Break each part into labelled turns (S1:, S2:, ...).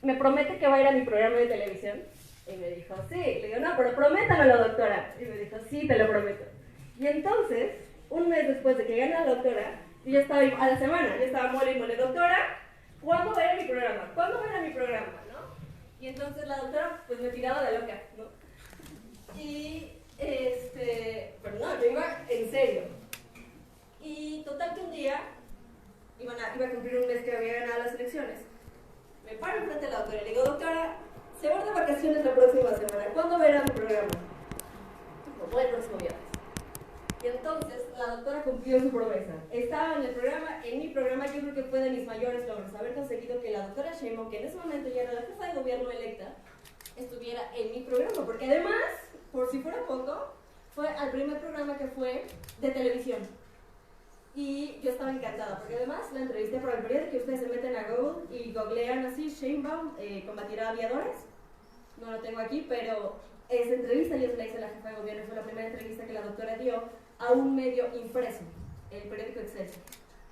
S1: ¿me promete que va a ir a mi programa de televisión? Y me dijo, sí. Le digo, no, pero prométamelo, doctora. Y me dijo, sí, te lo prometo. Y entonces, un mes después de que gana la doctora, yo estaba a la semana, yo estaba mole y mole, doctora, ¿cuándo va a ir a mi programa? ¿Cuándo va a ir a mi programa? ¿No? Y entonces la doctora, pues me tiraba de loca, ¿no? Y, pero no, yo iba en serio. Y total que un día, iba a cumplir un mes que había ganado las elecciones, me paro enfrente de la doctora y le digo, doctora, se va de vacaciones la próxima semana, ¿cuándo va a ir a mi programa? Dijo, el próximo viernes. Y entonces la doctora cumplió su promesa. Estaba en el programa, en mi programa, yo creo que fue de mis mayores logros, haber conseguido que la doctora Sheinbaum, que en ese momento ya era la jefa de gobierno electa, estuviera en mi programa, porque además, por si fuera poco, fue al primer programa que fue de televisión. Y yo estaba encantada, porque además la entrevisté para el periódico, que ustedes se meten a Google y googlean así, Sheinbaum combatirá aviadores. No lo tengo aquí, pero esa entrevista yo se la hice a la jefa de gobierno, fue la primera entrevista que la doctora dio a un medio impreso, el periódico Excelsior.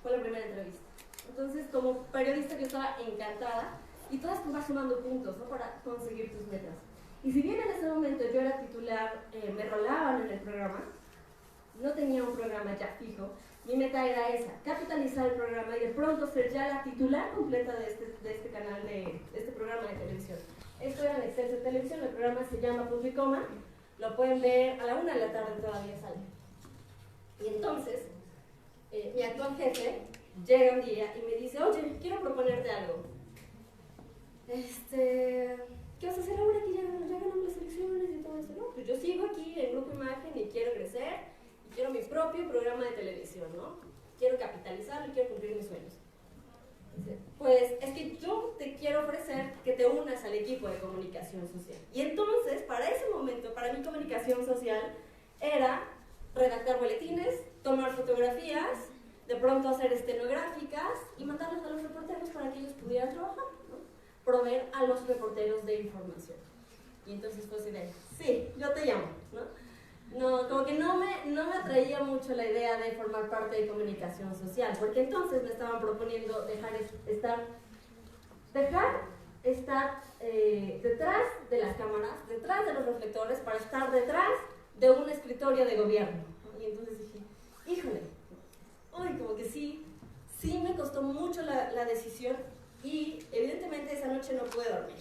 S1: Fue la primera entrevista. Entonces, como periodista yo estaba encantada, y todas tú vas sumando puntos, ¿no?, para conseguir tus metas. Y si bien en ese momento yo era titular, me rolaban en el programa, no tenía un programa ya fijo, mi meta era esa, capitalizar el programa y de pronto ser ya la titular completa de este canal, de este programa de televisión. Esto era en Excelsior Televisión, el programa se llama Publicoma, lo pueden ver a la 1 de la tarde, todavía sale. Y entonces, mi actual jefe llega un día y me dice, oye, quiero proponerte algo. ¿Qué vas a hacer ahora que ya ganamos las elecciones y todo eso? No, pues yo sigo aquí en Grupo Imagen y quiero crecer y quiero mi propio programa de televisión, ¿no? Quiero capitalizarlo y quiero cumplir mis sueños. Dice, pues es que yo te quiero ofrecer que te unas al equipo de comunicación social. Y entonces, para ese momento, para mi comunicación social era redactar boletines, tomar fotografías, de pronto hacer estenográficas y mandarlas a los reporteros para que ellos pudieran trabajar, ¿no? Proveer a los reporteros de información. Y entonces fue así de, sí, yo te llamo, ¿no? No, como que no me atraía mucho la idea de formar parte de comunicación social, porque entonces me estaban proponiendo dejar estar detrás de las cámaras, detrás de los reflectores, para estar detrás de un escritorio de gobierno. Y entonces dije, híjole, uy, como que sí me costó mucho la decisión y evidentemente esa noche no pude dormir.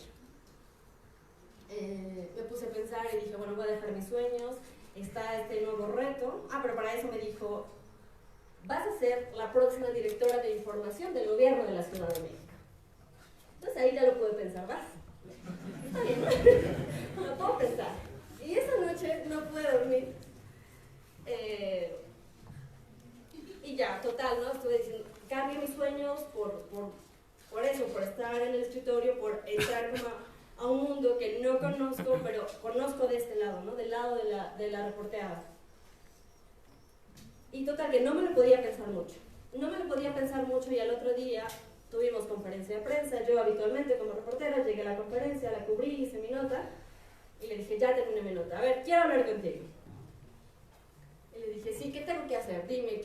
S1: Me puse a pensar y dije, bueno, voy a dejar mis sueños, está este nuevo reto. Pero para eso me dijo, vas a ser la próxima directora de información del gobierno de la Ciudad de México. Entonces ahí ya lo pude pensar, ¿vas? Está bien, lo puedo pensar. Y esa noche no pude dormir. Y ya, total, ¿no? Estuve diciendo, cambio mis sueños por eso, por estar en el escritorio, por entrar como a un mundo que no conozco, pero conozco de este lado, ¿no? Del lado de la reporteada. Y total, que no me lo podía pensar mucho. No me lo podía pensar mucho y al otro día tuvimos conferencia de prensa. Yo habitualmente como reportera llegué a la conferencia, la cubrí, hice mi nota y le dije, ya terminé mi nota. A ver, quiero hablar contigo. Y le dije, sí, ¿qué tengo que hacer? Dime,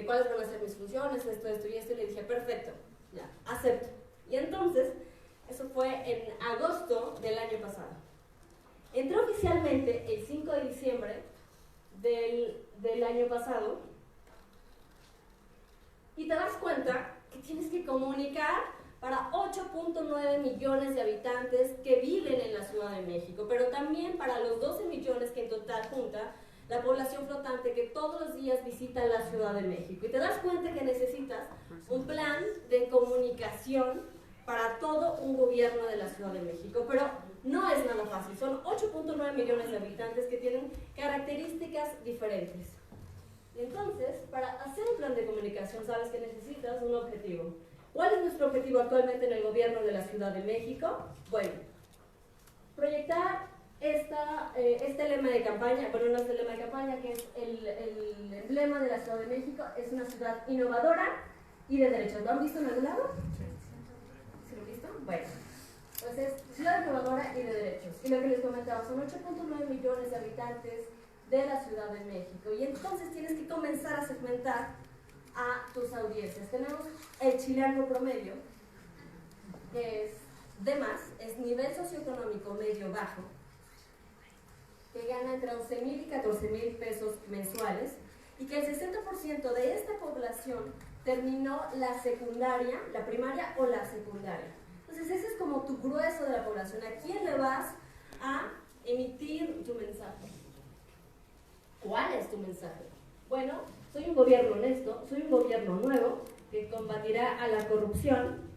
S1: ¿cuáles van a ser mis funciones? Esto y esto. Y le dije, perfecto, ya, acepto. Y entonces, eso fue en agosto del año pasado. Entré oficialmente el 5 de diciembre del año pasado y te das cuenta que tienes que comunicar para 8.9 millones de habitantes que viven en la Ciudad de México, pero también para los 12 millones que en total junta la población flotante que todos los días visita la Ciudad de México. Y te das cuenta que necesitas un plan de comunicación para todo un gobierno de la Ciudad de México, pero no es nada fácil. Son 8.9 millones de habitantes que tienen características diferentes. Y entonces, para hacer un plan de comunicación, sabes que necesitas un objetivo. ¿Cuál es nuestro objetivo actualmente en el gobierno de la Ciudad de México? Bueno, proyectar este lema de campaña, bueno, no es el lema de campaña, que es el emblema de la Ciudad de México, es una ciudad innovadora y de derechos. ¿Lo han visto en algún lado? ¿Sí lo han visto? Bueno, entonces, ciudad innovadora y de derechos. Y lo que les comentaba, son 8.9 millones de habitantes de la Ciudad de México. Y entonces tienes que comenzar a segmentar a tus audiencias. Tenemos el chilango promedio, que es Demás es nivel socioeconómico medio-bajo, que gana entre 11.000 y 14.000 pesos mensuales, y que el 60% de esta población terminó la secundaria, la primaria o la secundaria. Entonces ese es como tu grueso de la población. ¿A quién le vas a emitir tu mensaje? ¿Cuál es tu mensaje? Bueno, soy un gobierno honesto, soy un gobierno nuevo que combatirá a la corrupción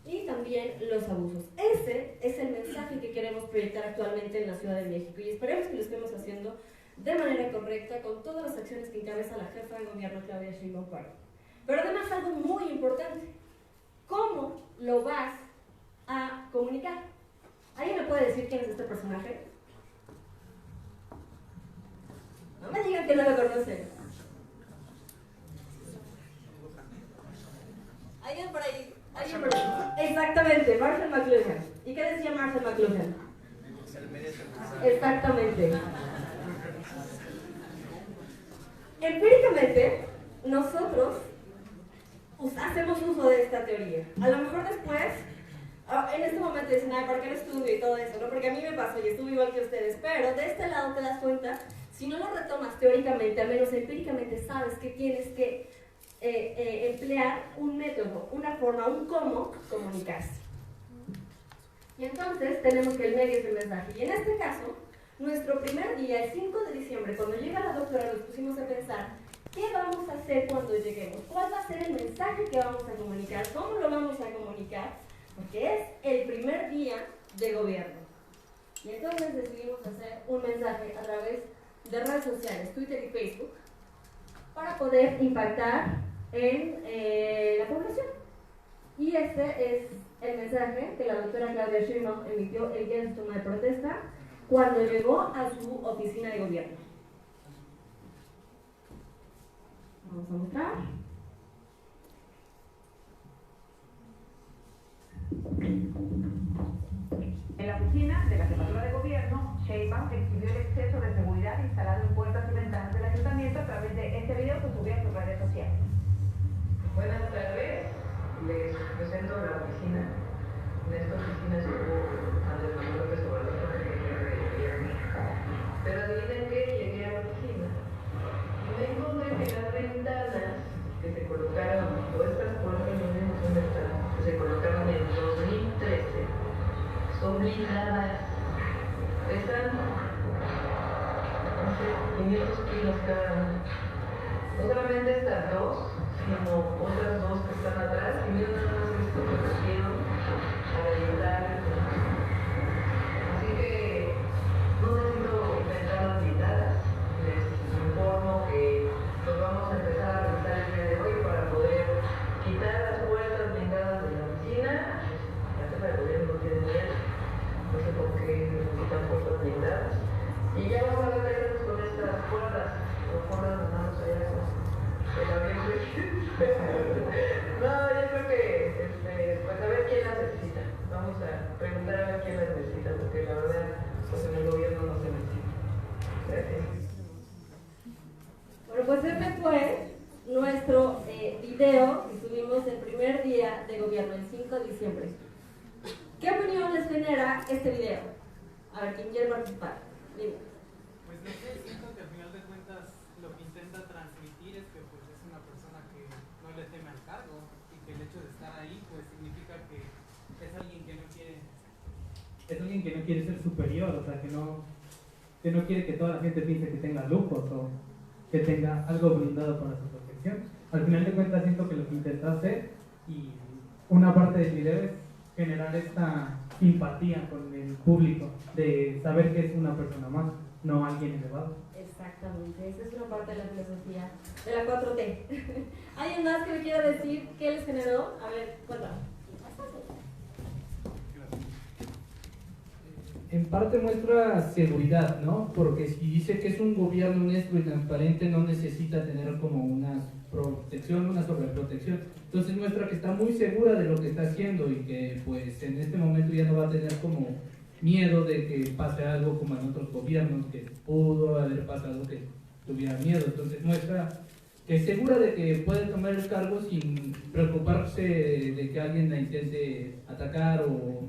S1: y también los abusos. Ese es el mensaje que queremos proyectar actualmente en la Ciudad de México, y esperemos que lo estemos haciendo de manera correcta con todas las acciones que encabeza la jefa de gobierno Claudia Sheinbaum Pardo. Pero además algo muy importante, ¿cómo lo vas a comunicar? ¿Alguien me puede decir quién es este personaje? No me digan que no lo conocen. ¿Alguien por ahí? Exactamente, Marshall McLuhan. ¿Y qué decía Marshall McLuhan? Exactamente. Empíricamente, nosotros hacemos uso de esta teoría. A lo mejor después, en este momento dicen, ay, ¿por qué no estudio y todo eso? ¿No? Porque a mí me pasó y estuve igual que ustedes, pero de este lado te das cuenta, si no lo retomas teóricamente, al menos empíricamente sabes que tienes que emplear un método, una forma, un cómo comunicarse. Y entonces tenemos que el medio es el mensaje. Y en este caso, nuestro primer día, el 5 de diciembre, cuando llega la doctora, nos pusimos a pensar, ¿qué vamos a hacer cuando lleguemos? ¿Cuál va a ser el mensaje que vamos a comunicar? ¿Cómo lo vamos a comunicar? Porque es el primer día de gobierno. Y entonces decidimos hacer un mensaje a través de redes sociales, Twitter y Facebook, para poder impactar en la población. Y este es el mensaje que la doctora Claudia Sheinbaum emitió el día de su toma de protesta cuando llegó a su oficina de gobierno. Vamos a mostrar.
S2: En la oficina de la Jefatura de Gobierno, Sheinbaum exhibió el exceso de seguridad instalado en puertas y ventanas del ayuntamiento a través de este video que subió a sus redes sociales.
S3: Buenas tardes, les presento la oficina. En esta oficina estuvo Andrés Manuel López Obrador, consejero de gobierno. Pero adivinen qué, llegué a la oficina y me encontré que las ventanas que se colocaron, o estas puertas que se colocaron en 2013, son blindadas. Pesan, no sé, 500 kilos cada una. No solamente estas dos, sino otras dos que están atrás, y miren nada más esto que pusieron para ayudar. Así que no necesito inventar las blindadas. Les informo que nos vamos a empezar a revisar el día de hoy para poder quitar las puertas blindadas de la oficina. La jefa de gobierno no tiene miedo, no sé por qué necesitan puertas blindadas. Y ya vamos a ver qué hacemos con estas puertas. Las puertas nos vamos allá con el avión. No, yo creo que, pues a ver quién las necesita. Vamos a preguntar a ver quién las necesita, porque la verdad, pues en el gobierno no se necesita. Gracias.
S1: Bueno, pues este fue nuestro video que subimos el primer día de gobierno, el 5 de diciembre. ¿Qué opinión les genera este video? A ver, ¿quién quiere participar? Dime.
S4: Pues no sé, siento que al final de cuentas lo que intenta transmitir es que pues es una persona que no le teme al cargo y que el hecho de estar ahí pues significa que es alguien que no quiere ser superior, o sea que no quiere que toda la gente piense que tenga lujos o que tenga algo blindado para su protección. Al final de cuentas siento que lo que intenta hacer, y una parte del video es generar esta simpatía con el público, de saber que es una persona más, no alguien elevado.
S1: Exactamente, esa es una parte de la filosofía de la 4T. ¿Alguien más que me quiera decir qué les generó? A ver, cuéntame.
S5: En parte muestra seguridad, ¿no? Porque si dice que es un gobierno honesto y transparente, no necesita tener como una protección, una sobreprotección. Entonces muestra que está muy segura de lo que está haciendo y que pues en este momento ya no va a tener como miedo de que pase algo como en otros gobiernos, que pudo haber pasado que tuviera miedo. Entonces muestra que es segura de que puede tomar el cargo sin preocuparse de que alguien la intente atacar o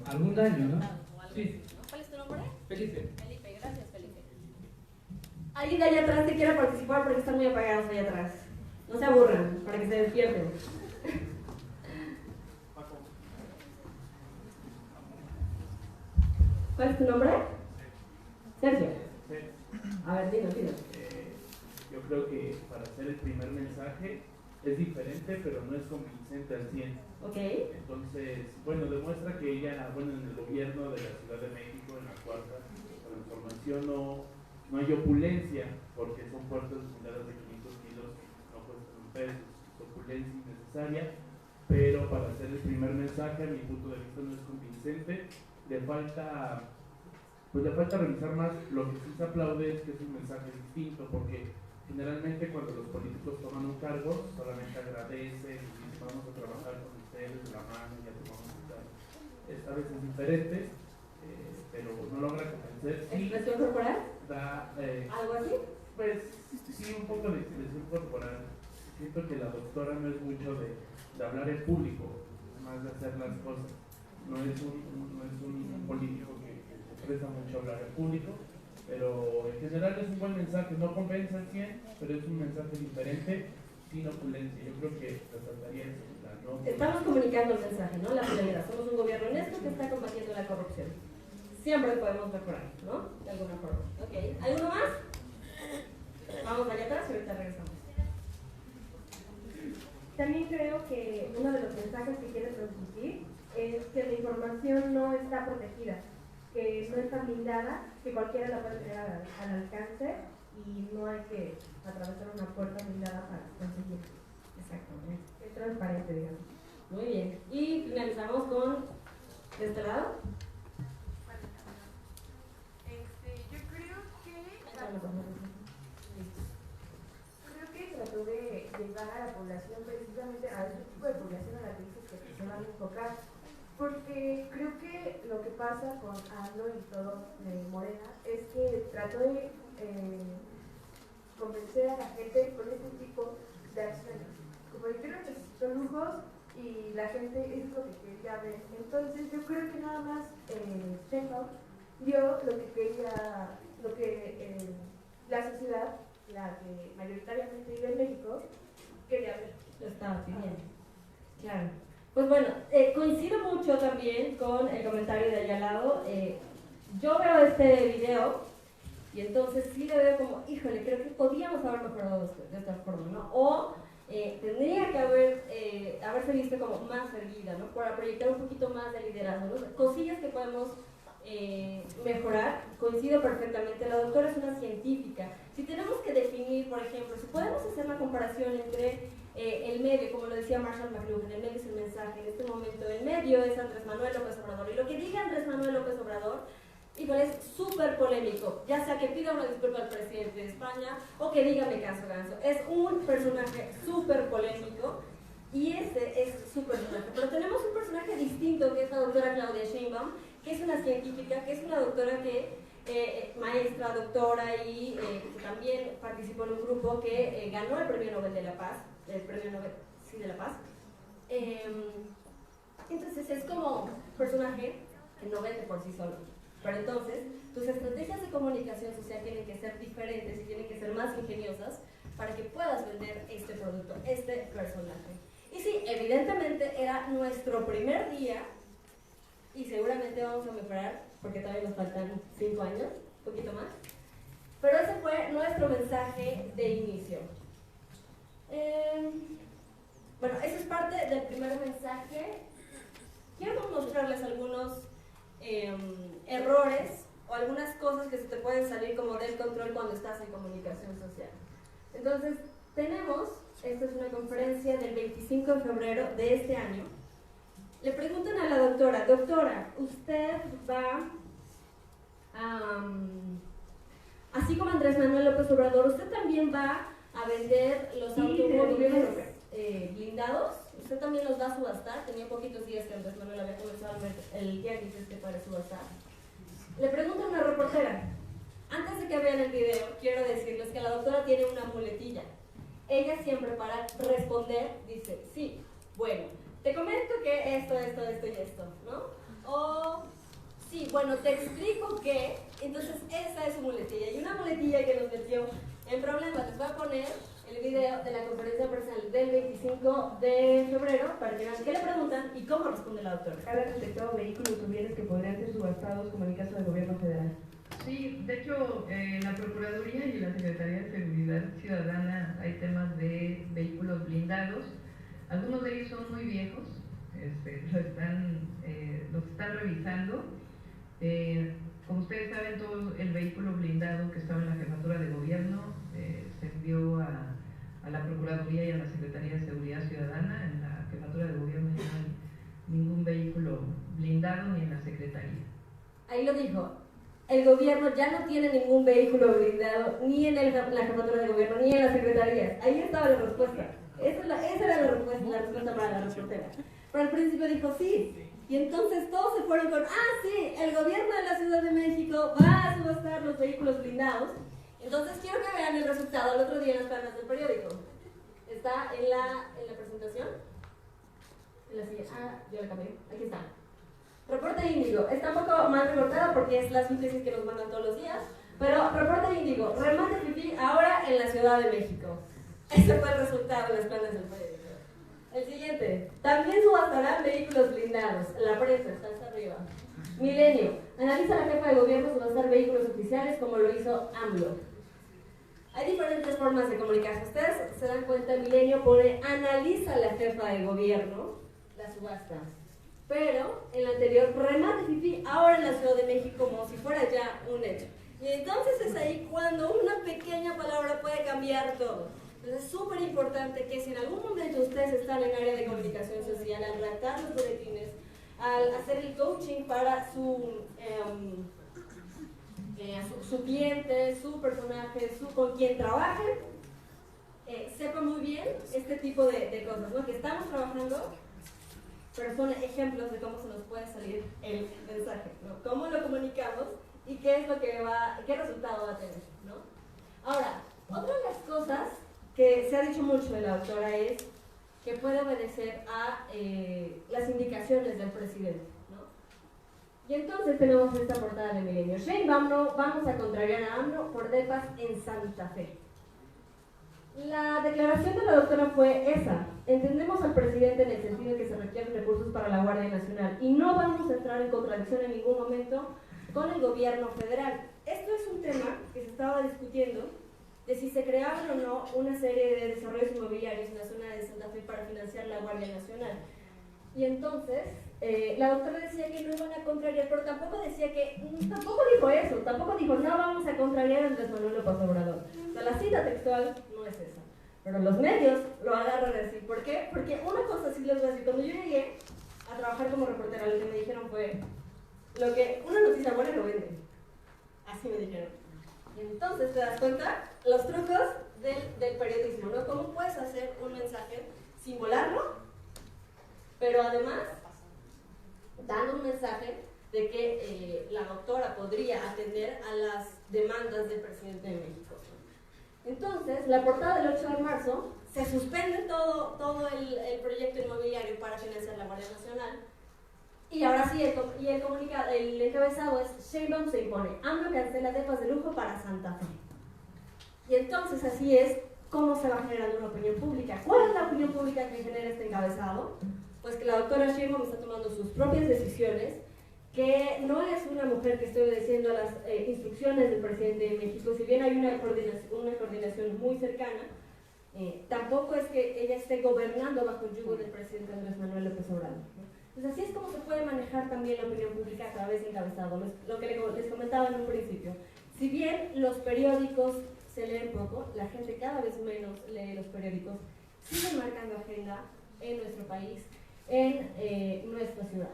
S5: algún daño, ¿no?
S1: Sí. ¿Cuál es tu nombre?
S5: Felipe.
S1: Felipe, gracias Felipe. Alguien de allá atrás que quiera participar porque están muy apagados allá atrás. No se aburran, para que se despierten. ¿Cuál es tu nombre? Sergio. A ver, dinos.
S6: Yo creo que para hacer el primer mensaje es diferente, pero no es convincente al 100.
S1: Ok.
S6: Entonces, bueno, demuestra que ella, bueno, en el gobierno de la Ciudad de México, en la cuarta transformación, no hay opulencia, porque son puertas fundadas de 500 kilos que no cuestan un peso, es opulencia innecesaria, pero para hacer el primer mensaje, a mi punto de vista, no es convincente. Le falta revisar más. Lo que sí se aplaude es que es un mensaje distinto, porque generalmente cuando los políticos toman un cargo solamente agradecen y dicen vamos a trabajar con ustedes de la mano, ya tomamos un cargo. Esta vez es diferente, pero no logra convencer. Sí,
S1: ¿Expresión corporal? ¿Algo así?
S6: Pues sí, un poco de expresión corporal. Siento que la doctora no es mucho de hablar en público, más de hacer las cosas. No es un político que se presta mucho a hablar en público, pero en general es un buen mensaje. No convence al 100, pero es un mensaje diferente, sin opulencia. Yo creo que resaltaría eso.
S1: Estamos comunicando el mensaje, ¿no? La finalidad. Somos un gobierno honesto que está combatiendo la corrupción. Siempre podemos mejorar, ¿no? De alguna forma. Ok. ¿Alguno más? Vamos allá atrás y ahorita regresamos.
S7: También creo que uno de los mensajes que quiere transmitir es que la información no está protegida, que no está blindada, que cualquiera la puede tener al alcance y no hay que atravesar una puerta blindada para conseguirlo.
S1: Exactamente.
S7: Es transparente, digamos.
S1: Muy bien. Y finalizamos con de este lado.
S8: Yo creo que trató de llegar a la población, precisamente a ese tipo de población a la que dices que se van a enfocar. Porque creo que lo que pasa con AMLO y todo de Morena es que trató de convencer a la gente con este tipo de acciones. Como dijeron que son lujos y la gente es lo que quería ver. Entonces yo creo que nada más Sheinbaum dio lo que quería, lo que la sociedad, la que mayoritariamente vive en México, quería ver.
S1: Lo estaba pidiendo. Claro. Pues bueno, coincido mucho también con el comentario de allá al lado. Yo veo este video y entonces sí le veo como, híjole, creo que podíamos haber mejorado de esta forma, ¿no? O tendría que haberse visto como más erguida, ¿no? Para proyectar un poquito más de liderazgo, ¿no? Cosillas que podemos mejorar. Coincido perfectamente. La doctora es una científica. Si tenemos que definir, por ejemplo, si podemos hacer una comparación entre el medio, como lo decía Marshall McLuhan, el medio es el mensaje. En este momento el medio es Andrés Manuel López Obrador, y lo que diga Andrés Manuel López Obrador, híjole, es súper polémico, ya sea que pida una disculpa al presidente de España o que diga me caso ganso. Es un personaje súper polémico y ese es su personaje. Pero tenemos un personaje distinto, que es la doctora Claudia Sheinbaum, que es una científica, que es una doctora que maestra, doctora y que también participó en un grupo que ganó el Premio Nobel de la Paz, el Premio Nobel, sí, de la Paz. Entonces es como un personaje que no vende por sí solo. Pero entonces, tus estrategias de comunicación social tienen que ser diferentes y tienen que ser más ingeniosas para que puedas vender este producto, este personaje. Y sí, evidentemente era nuestro primer día y seguramente vamos a mejorar porque todavía nos faltan 5 años, un poquito más. Pero ese fue nuestro mensaje de inicio. Bueno, esa es parte del primer mensaje. Quiero mostrarles algunos errores o algunas cosas que se te pueden salir como del control cuando estás en comunicación social. Entonces, esta es una conferencia del 25 de febrero de este año. Le preguntan a la doctora, usted va así como Andrés Manuel López Obrador, ¿usted también va a vender los automóviles blindados? ¿Usted también los va a subastar? Tenía poquitos días que Andrés Manuel había comenzado el tianguis para subastar. Le pregunta a una reportera, antes de que vean el video, quiero decirles que la doctora tiene una muletilla. Ella siempre para responder dice, sí, bueno, te comento que que esto y esto, ¿no? O, sí, bueno, te explico que, entonces esa es su muletilla. Y una muletilla que nos metió en problemas, les voy a poner el video de la conferencia de prensa del 25 de febrero para que vean qué le preguntan y cómo responde la doctora.
S8: Habla respecto a vehículos o bienes que podrían ser subastados, como en el caso del gobierno federal.
S3: Sí, de hecho, en la Procuraduría y la Secretaría de Seguridad Ciudadana hay temas de vehículos blindados. Algunos de ellos son muy viejos, los están revisando. Como ustedes saben, todo el vehículo blindado que estaba en la Jefatura de Gobierno se envió a la Procuraduría y a la Secretaría de Seguridad Ciudadana. En la Jefatura de Gobierno ya no hay ningún vehículo blindado ni en la Secretaría.
S1: Ahí lo dijo. El gobierno ya no tiene ningún vehículo blindado ni en la jefatura de gobierno ni en las secretarías. Ahí estaba la respuesta. Esa era la respuesta para la reportera. Pero al principio dijo sí. Y entonces todos se fueron con, sí, el gobierno de la Ciudad de México va a subastar los vehículos blindados. Entonces quiero que vean el resultado el otro día en las planas del periódico. Está en la presentación. En la siguiente. Yo la cambié. Aquí está. Reporte Índigo. Está un poco mal recortada porque es la síntesis que nos mandan todos los días. Pero Reporte Índigo. Remate fifí ahora en la Ciudad de México. Ese fue el resultado de las planas del periódico. El siguiente. También subastarán vehículos blindados. La prensa está hasta arriba. Milenio. Analiza la jefa de gobierno subastar vehículos oficiales como lo hizo AMLO. Hay diferentes formas de comunicarse. Ustedes se dan cuenta, Milenio pone analiza la jefa de gobierno las subastas. Pero en la anterior, remate fifí ahora en la Ciudad de México como si fuera ya un hecho. Y entonces es ahí cuando una pequeña palabra puede cambiar todo. Entonces es súper importante que si en algún momento ustedes están en área de comunicación social, al redactar los boletines, al hacer el coaching para su cliente, su personaje, con quien trabajen, sepa muy bien este tipo de cosas, ¿no? Que estamos trabajando, pero son ejemplos de cómo se nos puede salir el mensaje, ¿no? Cómo lo comunicamos y qué es lo que qué resultado va a tener, ¿no? Ahora, otra de las cosas que se ha dicho mucho de la doctora es que puede obedecer a las indicaciones del presidente, ¿no? Y entonces tenemos esta portada de Milenio. Sheinbaum, vamos a contrariar a AMLO por depas en Santa Fe. La declaración de la doctora fue esa. Entendemos al presidente en el sentido de que se requieren recursos para la Guardia Nacional y no vamos a entrar en contradicción en ningún momento con el gobierno federal. Esto es un tema que se estaba discutiendo de si se creaban o no una serie de desarrollos inmobiliarios en la zona de Santa Fe para financiar la Guardia Nacional. Y entonces, la doctora decía que no iban a contrariar, pero tampoco decía que, tampoco dijo eso, tampoco dijo, no vamos a contrariar a Andrés Manuel López Obrador. O sea, la cita textual no es esa. Pero los medios lo agarran así. ¿Por qué? Porque una cosa sí les voy a decir, cuando yo llegué a trabajar como reportera, lo que me dijeron fue, una noticia buena lo vende. Así me dijeron. Y entonces te das cuenta los trucos del periodismo, ¿no? ¿Cómo puedes hacer un mensaje sin volarlo, pero además dando un mensaje de que la doctora podría atender a las demandas del presidente de México? Entonces, la portada del 8 de marzo, se suspende todo el proyecto inmobiliario para financiar la Guardia Nacional. Y ahora sí, el encabezado es Sheinbaum se impone, AMLO cancela depas de lujo para Santa Fe. Y entonces así es cómo se va generando una opinión pública. ¿Cuál es la opinión pública que genera este encabezado? Pues que la doctora Sheinbaum está tomando sus propias decisiones, que no es una mujer que esté obedeciendo a las instrucciones del presidente de México, si bien hay una coordinación muy cercana, tampoco es que ella esté gobernando bajo el yugo del presidente Andrés Manuel López Obrador, ¿no? Pues así es como se puede manejar también la opinión pública a través de encabezado, lo que les comentaba en un principio. Si bien los periódicos se leen poco, la gente cada vez menos lee los periódicos, siguen marcando agenda en nuestro país, en nuestra ciudad.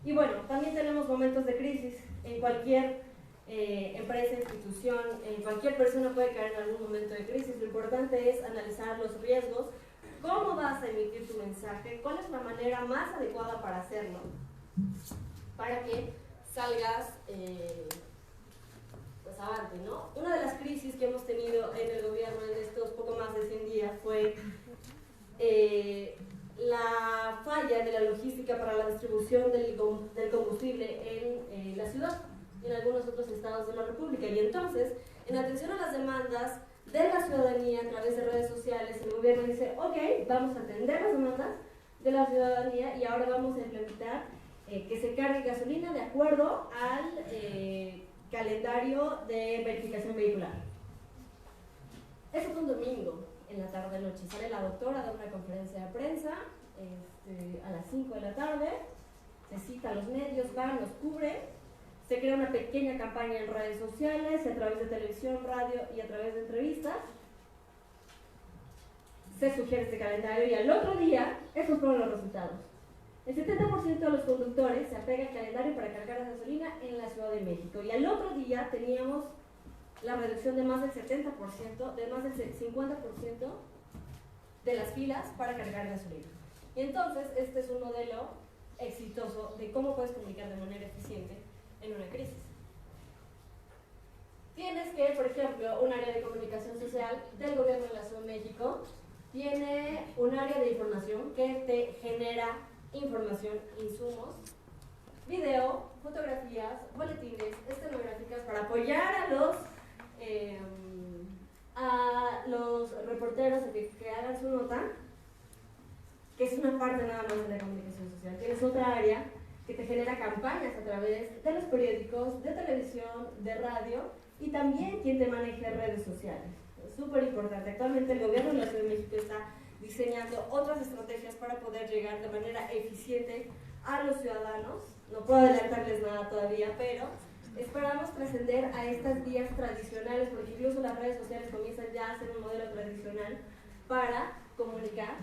S1: Y bueno, también tenemos momentos de crisis en cualquier empresa, institución, cualquier persona puede caer en algún momento de crisis. Lo importante es analizar los riesgos. ¿Cómo vas a emitir tu mensaje? ¿Cuál es la manera más adecuada para hacerlo? Para que salgas pues avante, ¿no? Una de las crisis que hemos tenido en el gobierno en estos poco más de 100 días fue la falla distribución del combustible en la ciudad y en algunos otros estados de la República. Y entonces, en atención a las demandas de la ciudadanía a través de redes sociales, el gobierno dice, ok, vamos a atender las demandas de la ciudadanía y ahora vamos a implementar que se cargue gasolina de acuerdo al calendario de verificación vehicular. Eso fue un domingo en la tarde-noche. Sale la doctora a dar una conferencia de prensa a las 5 de la tarde, se cita a los medios, van, los cubre, se crea una pequeña campaña en redes sociales, a través de televisión, radio y a través de entrevistas. Se sugiere este calendario y al otro día, esos fueron los resultados. El 70% de los conductores se apega al calendario para cargar la gasolina en la Ciudad de México. Y al otro día teníamos la reducción de más del 70%, de más del 50% de las filas para cargar gasolina. Y entonces, este es un modelo exitoso de cómo puedes comunicar de manera eficiente en una crisis. Tienes que, por ejemplo, un área de comunicación social del gobierno de la Ciudad de México tiene un área de información que te genera información, insumos, video, fotografías, boletines, estenográficas para apoyar a los reporteros que hagan su nota, que es una parte nada más de la comunicación social. Tienes otra área que te genera campañas a través de los periódicos, de televisión, de radio y también quien te maneje redes sociales. Es súper importante. Actualmente el gobierno de la Ciudad de México está diseñando otras estrategias para poder llegar de manera eficiente a los ciudadanos. No puedo adelantarles nada todavía, pero esperamos trascender a estas vías tradicionales, porque incluso las redes sociales comienzan ya a ser un modelo tradicional para comunicar.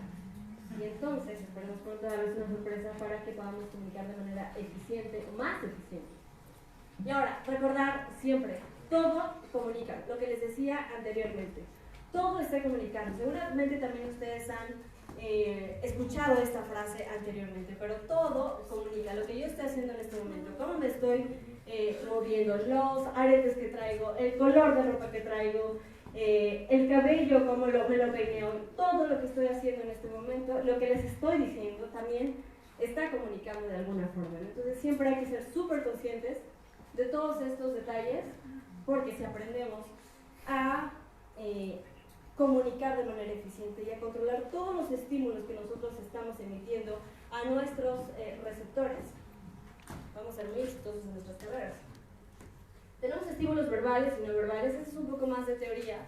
S1: Y entonces esperemos pronto darles una sorpresa para que podamos comunicar de manera eficiente o más eficiente. Y ahora, recordar siempre, todo comunica, lo que les decía anteriormente. Todo está comunicando. Seguramente también ustedes han escuchado esta frase anteriormente, pero todo comunica. Lo que yo estoy haciendo en este momento, cómo me estoy moviendo, los aretes que traigo, el color de ropa que traigo, el cabello, cómo me lo peineo, todo lo que estoy haciendo en este momento, lo que les estoy diciendo también está comunicando de alguna forma, ¿no? Entonces siempre hay que ser súper conscientes de todos estos detalles, porque si aprendemos a comunicar de manera eficiente y a controlar todos los estímulos que nosotros estamos emitiendo a nuestros receptores, vamos a ser muy exitosos en nuestras carreras. Tenemos estímulos verbales y no verbales, eso es un poco más de teoría,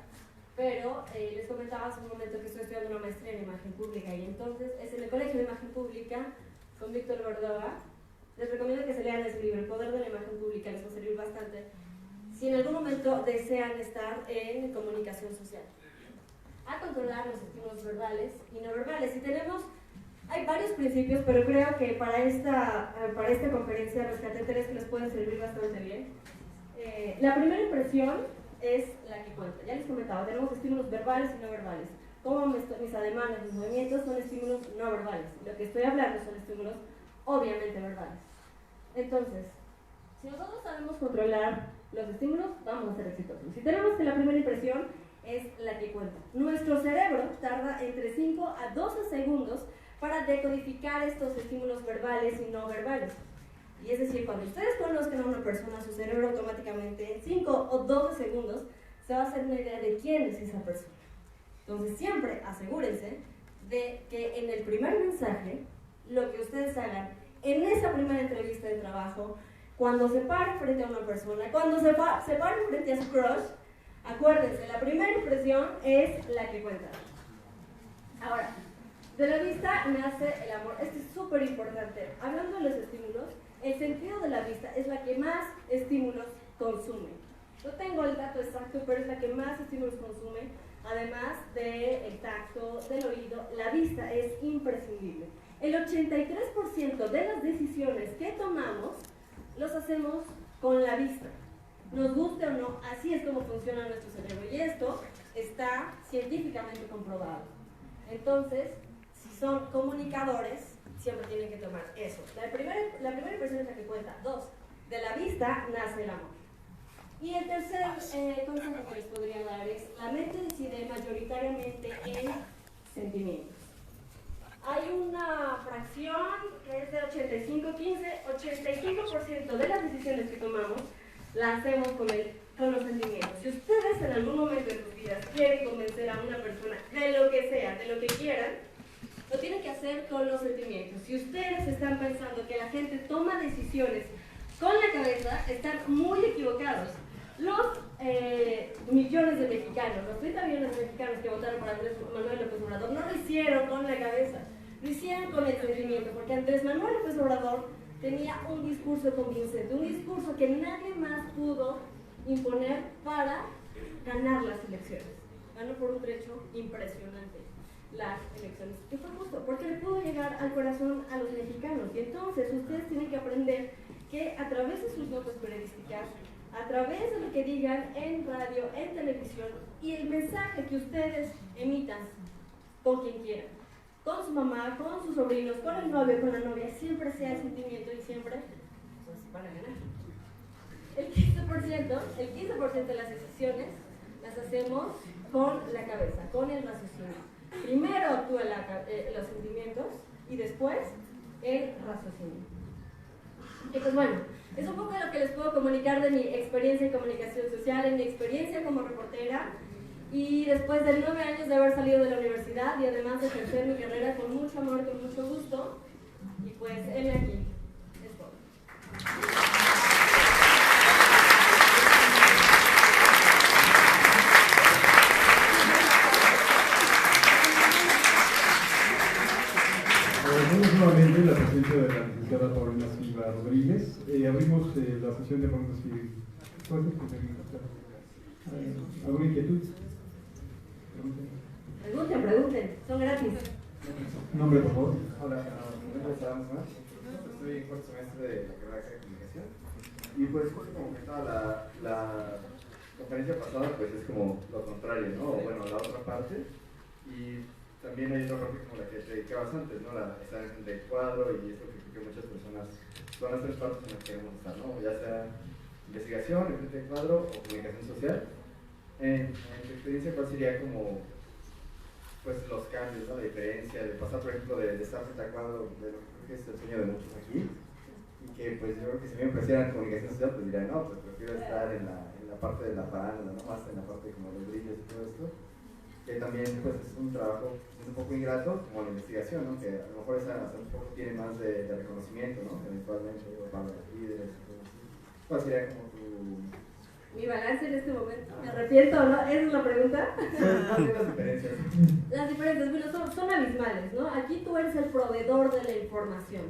S1: pero les comentaba hace un momento que estoy estudiando una maestría en imagen pública y entonces es en el Colegio de Imagen Pública con Víctor Gordoa. Les recomiendo que se lean ese libro, El Poder de la Imagen Pública, les va a servir bastante si en algún momento desean estar en comunicación social. A controlar los estímulos verbales y no verbales. Y hay varios principios, pero creo que para esta conferencia rescaté 3 que les pueden servir bastante bien. La primera impresión es la que cuenta. Ya les comentaba, tenemos estímulos verbales y no verbales. Como mis ademanes, mis movimientos son estímulos no verbales. Lo que estoy hablando son estímulos obviamente verbales. Entonces, si nosotros sabemos controlar los estímulos, vamos a ser exitosos. Si tenemos que la primera impresión es la que cuenta. Nuestro cerebro tarda entre 5 a 12 segundos para decodificar estos estímulos verbales y no verbales. Y es decir, cuando ustedes conozcan a una persona, su cerebro automáticamente en 5 o 12 segundos se va a hacer una idea de quién es esa persona. Entonces siempre asegúrense de que en el primer mensaje, lo que ustedes hagan en esa primera entrevista de trabajo, cuando se paren frente a una persona, cuando se paren frente a su crush, acuérdense, la primera impresión es la que cuenta. Ahora, de la vista nace el amor. Esto es súper importante. Hablando de los estímulos, el sentido de la vista es la que más estímulos consume. No tengo el dato exacto, pero es la que más estímulos consume. Además del tacto, del oído, la vista es imprescindible. El 83% de las decisiones que tomamos los hacemos con la vista. Nos guste o no, así es como funciona nuestro cerebro. Y esto está científicamente comprobado. Entonces, si son comunicadores, siempre tienen que tomar eso. La primera impresión es la que cuenta. 2, de la vista nace el amor. Y el tercer consejo que les podría dar es, la mente decide mayoritariamente en sentimientos. Hay una fracción que es de 85-15, 85% de las decisiones que tomamos las hacemos con los sentimientos. Si ustedes en algún momento de sus vidas quieren convencer a una persona de lo que sea, de lo que quieran, lo tienen que hacer con los sentimientos. Si ustedes están pensando que la gente toma decisiones con la cabeza, están muy equivocados. Los millones de mexicanos, los 30 millones de mexicanos que votaron por Andrés Manuel López Obrador, no lo hicieron con la cabeza, lo hicieron con el sentimiento, porque Andrés Manuel López Obrador tenía un discurso convincente, un discurso que nadie más pudo imponer para ganar las elecciones. Ganó por un trecho impresionante las elecciones. Y fue justo, porque le pudo llegar al corazón a los mexicanos. Y entonces ustedes tienen que aprender que a través de sus notas periodísticas, a través de lo que digan en radio, en televisión, y el mensaje que ustedes emitan con quien quieran, con su mamá, con sus sobrinos, con el novio, con la novia, siempre sea el sentimiento y siempre pues, van a ganar. El 15% de las decisiones las hacemos con la cabeza, con el raciocinio. Primero actúan los sentimientos y después el raciocinio. Y pues bueno, es un poco lo que les puedo comunicar de mi experiencia en comunicación social, en mi experiencia como reportera, y después de 9 años de haber salido de la universidad y además de ejercer mi carrera con mucho amor, con mucho gusto, y pues heme aquí. Es todo.
S9: Agradecemos nuevamente la presencia de la licenciada Paulina Silva Rodríguez. Abrimos la sesión de preguntas y ¿alguna inquietud?
S1: Pregunten, son gratis.
S9: Nombre, por favor.
S10: Hola, mi nombre es Adams Más. Estoy en cuarto semestre de la carrera de comunicación. Y pues, como comentaba la conferencia pasada, pues es como lo contrario, ¿no? O bueno, la otra parte. Y también hay otra parte como la que te dedicabas antes, ¿no? Estar en el cuadro, y eso que creo que muchas personas son las tres partes en las que queremos estar, ¿no? Ya sea investigación, en frente de cuadro o comunicación social. En tu experiencia, ¿cuál sería como pues los cambios, ¿no? La diferencia de pasar, por ejemplo, de estar frente a cuadro, de lo que creo que es el sueño de muchos aquí, y que pues yo creo que si me ofrecieran comunicación social, pues diría, no, pues prefiero estar en la parte de la farándula, ¿no? Más en la parte como los brillos y todo esto, que también pues es un trabajo un poco ingrato como la investigación, ¿no? Que a lo mejor esa un poco tiene más de reconocimiento, ¿no? Eventualmente, para los líderes y todo eso. ¿Cuál sería como tu...
S1: Mi balance en este momento, ¿me arrepiento o no? ¿Esa es la pregunta?
S10: ¿Cuáles las diferencias?
S1: Las diferencias, bueno, son abismales, ¿no? Aquí tú eres el proveedor de la información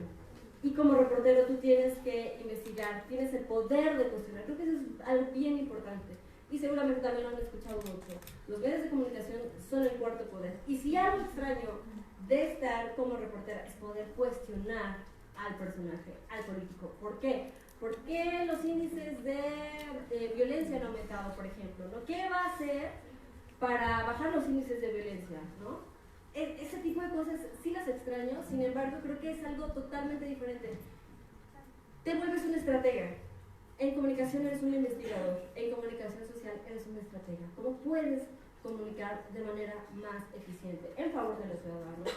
S1: y como reportero tú tienes que investigar, tienes el poder de cuestionar. Creo que eso es algo bien importante y seguramente también lo han escuchado mucho. Los medios de comunicación son el cuarto poder, y si algo extraño de estar como reportera es poder cuestionar al personaje, al político. ¿Por qué? ¿Por qué los índices de violencia han aumentado, por ejemplo? ¿No? ¿Qué va a hacer para bajar los índices de violencia? ¿No? Ese tipo de cosas sí las extraño, sin embargo creo que es algo totalmente diferente. Te vuelves un estratega. En comunicación eres un investigador, en comunicación social eres un estratega. ¿Cómo puedes comunicar de manera más eficiente en favor de los ciudadanos,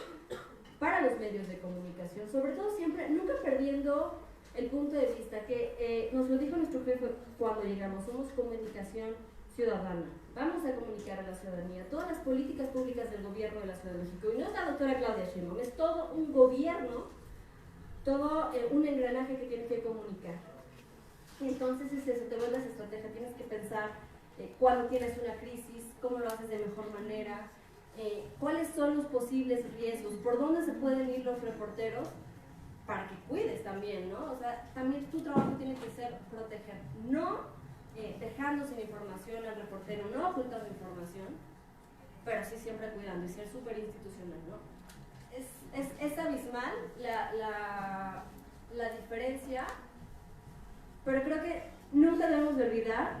S1: para los medios de comunicación? Sobre todo siempre, nunca perdiendo el punto de vista que nos lo dijo nuestro jefe cuando llegamos: somos comunicación ciudadana, vamos a comunicar a la ciudadanía todas las políticas públicas del gobierno de la Ciudad de México. Y no es la doctora Claudia Sheinbaum, es todo un gobierno, todo un engranaje que tiene que comunicar. Entonces es eso, te vuelves estrategia, tienes que pensar cuando tienes una crisis, cómo lo haces de mejor manera, cuáles son los posibles riesgos, por dónde se pueden ir los reporteros, para que cuides también, ¿no? O sea, también tu trabajo tiene que ser proteger, no dejando sin información al reportero, no ocultando información, pero sí siempre cuidando y ser súper institucional, ¿no? Es abismal la diferencia, pero creo que nunca debemos de olvidar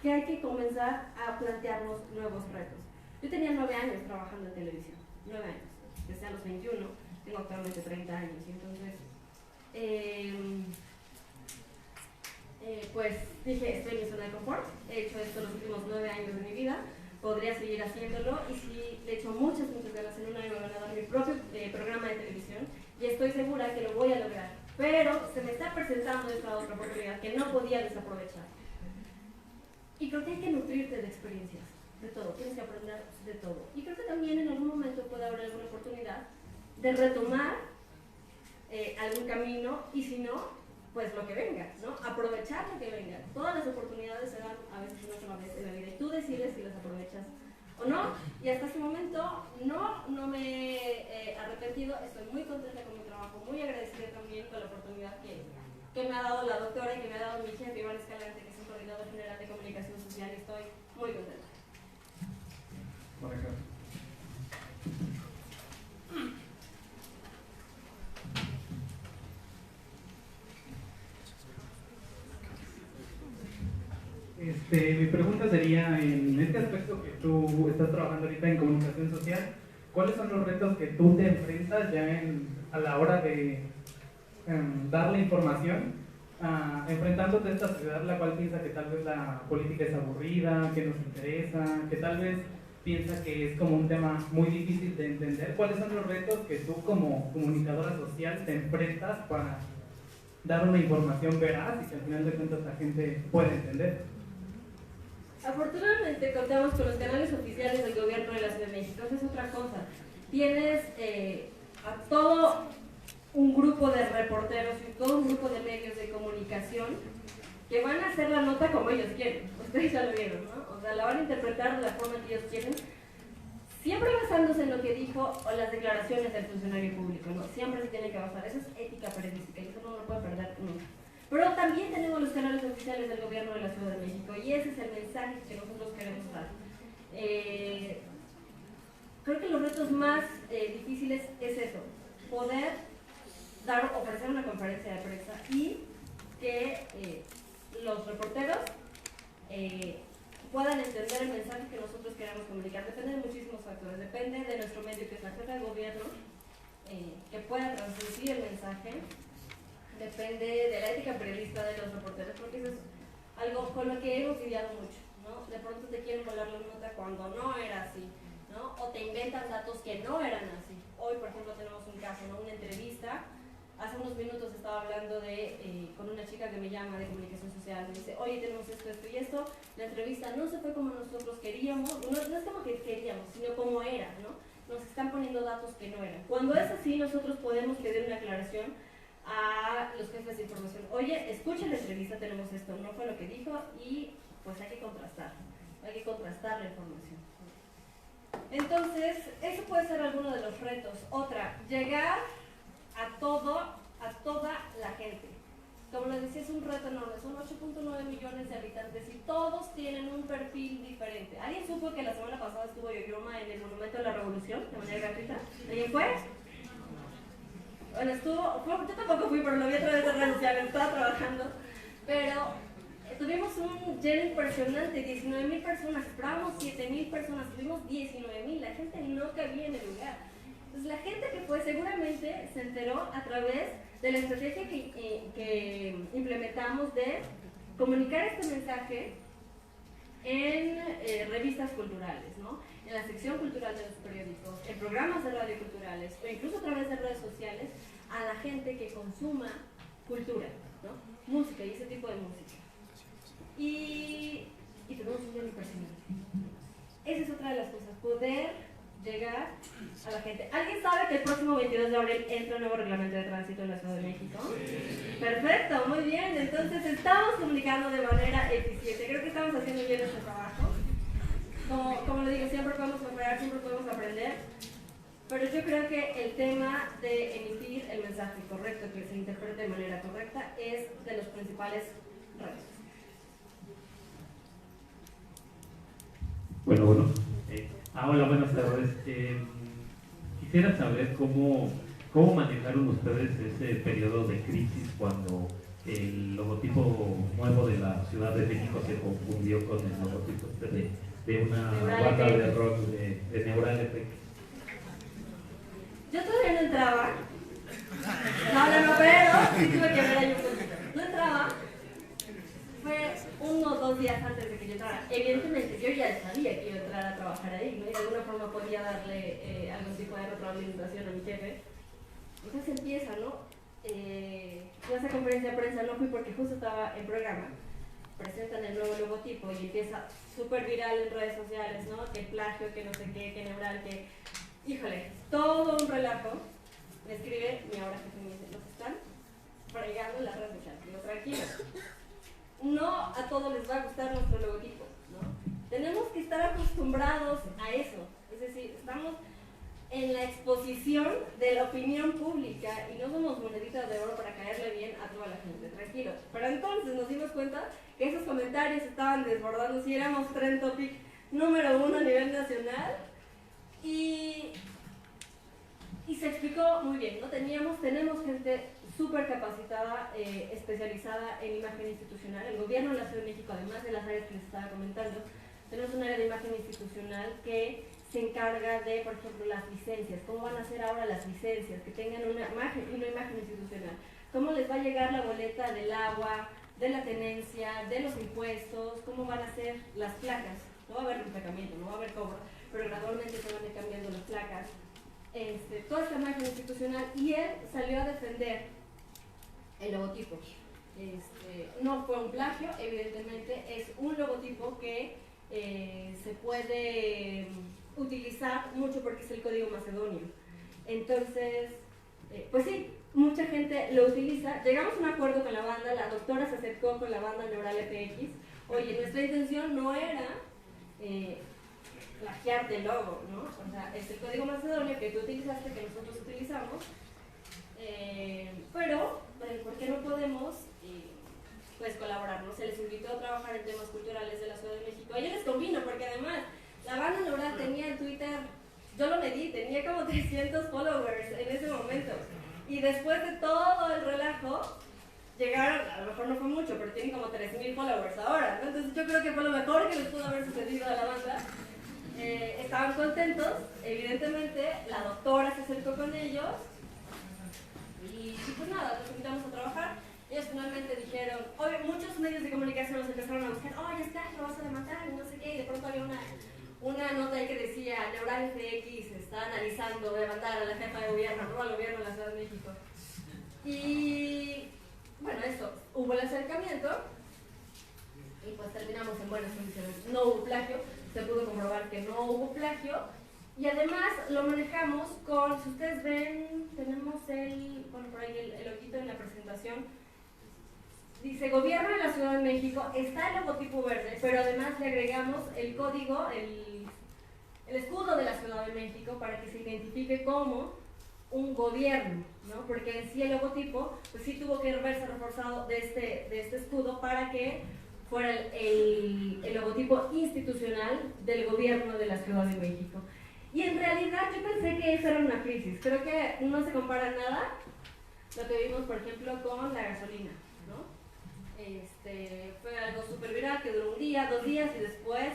S1: que hay que comenzar a plantearnos nuevos retos. Yo tenía 9 años trabajando en televisión, 9 años, desde a los 21, tengo actualmente 30 años, y entonces, pues dije, estoy en mi zona de confort, he hecho esto los últimos 9 años de mi vida, podría seguir haciéndolo, y si le echo muchas ganas, en un año me van a dar mi propio estoy segura que lo voy a lograr, pero se me está presentando esta otra oportunidad que no podía desaprovechar. Y creo que hay que nutrirte de experiencias, de todo, tienes que aprender de todo. Y creo que también en algún momento puede haber alguna oportunidad de retomar algún camino, y si no, pues lo que venga, ¿no? Aprovechar lo que venga. Todas las oportunidades se dan a veces una sola vez en la vida y tú decides si las aprovechas o no. Y hasta este momento no me he arrepentido, estoy muy contenta con mi trabajo, muy agradecida también con la oportunidad que me ha dado la doctora y que me ha dado mi jefe Iván Escalante, que es el coordinador general de comunicación social, y estoy muy contenta.
S9: Por acá.
S4: Mi pregunta sería, en este aspecto que tú estás trabajando ahorita en comunicación social, ¿cuáles son los retos que tú te enfrentas ya a la hora de dar la información, enfrentándote a esta sociedad la cual piensa que tal vez la política es aburrida, que nos interesa, que tal vez piensa que es como un tema muy difícil de entender? ¿Cuáles son los retos que tú como comunicadora social te enfrentas para dar una información veraz y que al final de cuentas la gente pueda entender?
S1: Afortunadamente contamos con los canales oficiales del gobierno de la Ciudad de México. Esa es otra cosa. Tienes a todo un grupo de reporteros y todo un grupo de medios de comunicación que van a hacer la nota como ellos quieren. Ustedes ya lo vieron, ¿no? O sea, la van a interpretar de la forma que ellos quieren, siempre basándose en lo que dijo o las declaraciones del funcionario público, ¿no? Siempre se tiene que basar. Eso es ética periodística y eso no lo puede perder nunca. Pero también tenemos los canales oficiales del gobierno de la Ciudad de México y ese es el mensaje que nosotros queremos dar. Creo que los retos más difíciles es eso, poder ofrecer una conferencia de prensa y que los reporteros puedan entender el mensaje que nosotros queremos comunicar. Depende de muchísimos factores, depende de nuestro medio, que es la jefa de gobierno, que pueda transmitir el mensaje. Depende de la ética periodista de los reporteros, porque eso es algo con lo que hemos lidiado mucho, ¿no? De pronto te quieren volar la nota cuando no era así, ¿no? O te inventan datos que no eran así. Hoy, por ejemplo, tenemos un caso, ¿no? Una entrevista. Hace unos minutos estaba hablando con una chica que me llama de comunicación social. Me dice, oye, tenemos esto y esto. La entrevista no se fue como nosotros queríamos. No es como que queríamos, sino como era, ¿no? Nos están poniendo datos que no eran. Cuando es así, nosotros podemos pedir una aclaración a los jefes de información. Oye, escucha la entrevista, tenemos esto, no fue lo que dijo, y pues hay que contrastar la información. Entonces, eso puede ser alguno de los retos. Otra, llegar a toda la gente. Como les decía, es un reto enorme, son 8.9 millones de habitantes y todos tienen un perfil diferente. ¿Alguien supo que la semana pasada estuvo Yoyoma en el Monumento de la Revolución de manera gratuita? ¿Alguien fue? Bueno, yo tampoco fui, pero lo vi a través de redes sociales, estaba trabajando, pero tuvimos un lleno impresionante, 19,000 personas, esperábamos 7,000 personas, tuvimos 19,000, la gente no cabía en el lugar. Entonces la gente que fue seguramente se enteró a través de la estrategia que implementamos de comunicar este mensaje en revistas culturales, ¿no? En la sección cultural de los periódicos, en programas de radio culturales o incluso a través de redes sociales a la gente que consuma cultura, ¿no? Música y ese tipo de música. Y tenemos un día impresionante. Esa es otra de las cosas, poder llegar a la gente. ¿Alguien sabe que el próximo 22 de abril entra un nuevo reglamento de tránsito en la Ciudad de México? Sí. Perfecto, muy bien. Entonces estamos comunicando de manera eficiente. Creo que estamos haciendo bien nuestro trabajo. Como le digo, siempre podemos mejorar, siempre podemos aprender. Pero yo creo que el tema de emitir el mensaje correcto, que se interprete de manera correcta, es de los principales retos.
S11: Bueno. Hola, buenas tardes. Quisiera saber cómo manejaron ustedes ese periodo de crisis cuando el logotipo nuevo de la Ciudad de México se confundió con el logotipo de una banda de rock de Neural Effect.
S1: Yo todavía no entraba. No, pero sí tuve que ver ahí un poquito. No entraba. Fue 1 o 2 días antes de que yo entrara. Evidentemente yo ya sabía que iba a entrar a trabajar ahí, ¿no? Y de alguna forma podía darle algún tipo de retroalimentación a mi jefe. Entonces empieza, ¿no? Yo a esa conferencia de prensa no fui porque justo estaba en programa, presentan el nuevo logotipo y empieza súper viral en redes sociales, ¿no? Que el plagio, que no sé qué, que Neural, que... Híjole, todo un relajo. Me escribe mi ahora jefe, me dice, los están fregando en las redes sociales. Digo, tranquilo, no a todos les va a gustar nuestro logotipo, ¿no? Tenemos que estar acostumbrados a eso, es decir, estamos en la exposición de la opinión pública y no somos moneditas de oro para caerle bien a toda la gente, tranquilos. Pero entonces nos dimos cuenta que esos comentarios estaban desbordando, si éramos trend topic número 1 a nivel nacional y se explicó muy bien, ¿no? Tenemos gente súper capacitada, especializada en imagen institucional. El gobierno de la Ciudad de México, además de las áreas que les estaba comentando, tenemos un área de imagen institucional que se encarga de, por ejemplo, las licencias. ¿Cómo van a ser ahora las licencias? Que tengan una imagen institucional. ¿Cómo les va a llegar la boleta del agua, de la tenencia, de los impuestos? ¿Cómo van a ser las placas? No va a haber destacamiento, no va a haber cobro, pero gradualmente se van a ir cambiando las placas. Toda esta imagen institucional, y él salió a defender el logotipo. No fue un plagio, evidentemente, es un logotipo que se puede utilizar mucho porque es el código macedonio. Entonces, pues sí, mucha gente lo utiliza. Llegamos a un acuerdo con la banda, la doctora se acercó con la banda Neural FX. Oye, nuestra intención no era plagiarte el logo, ¿no? O sea, es el código macedonio que tú utilizaste, que nosotros utilizamos, pero ¿por qué no podemos pues colaborar? ¿No? Se les invitó a trabajar en temas culturales de la Ciudad de México. A ellos les convino porque además la banda Neural tenía en Twitter, yo lo medí, tenía como 300 followers en ese momento. Y después de todo el relajo, llegaron, a lo mejor no fue mucho, pero tienen como 3,000 followers ahora, ¿no? Entonces yo creo que fue lo mejor que les pudo haber sucedido a la banda. Estaban contentos, evidentemente, la doctora se acercó con ellos y pues nada, los invitamos a trabajar. Ellos finalmente dijeron, oye, muchos medios de comunicación nos empezaron a buscar, oye, está, lo vas a demandar, y no sé qué, y de pronto había una nota ahí que decía, Neural FX está analizando demandar a la jefa de gobierno, no al gobierno de la Ciudad de México. Y bueno, eso, hubo el acercamiento y pues terminamos en buenas condiciones. No hubo plagio, se pudo comprobar que no hubo plagio y además lo manejamos con, si ustedes ven, tenemos bueno, por ahí el ojito en la presentación, dice Gobierno de la Ciudad de México, está el logotipo verde, pero además le agregamos el código, el escudo de la Ciudad de México para que se identifique como un gobierno, ¿no? Porque en sí el logotipo, pues sí tuvo que verse reforzado de este escudo para que fuera el logotipo institucional del gobierno de la Ciudad de México. Y en realidad yo pensé que eso era una crisis, creo que no se compara nada lo que vimos, por ejemplo, con la gasolina, ¿no? Fue algo súper viral que duró un día, 2 días y después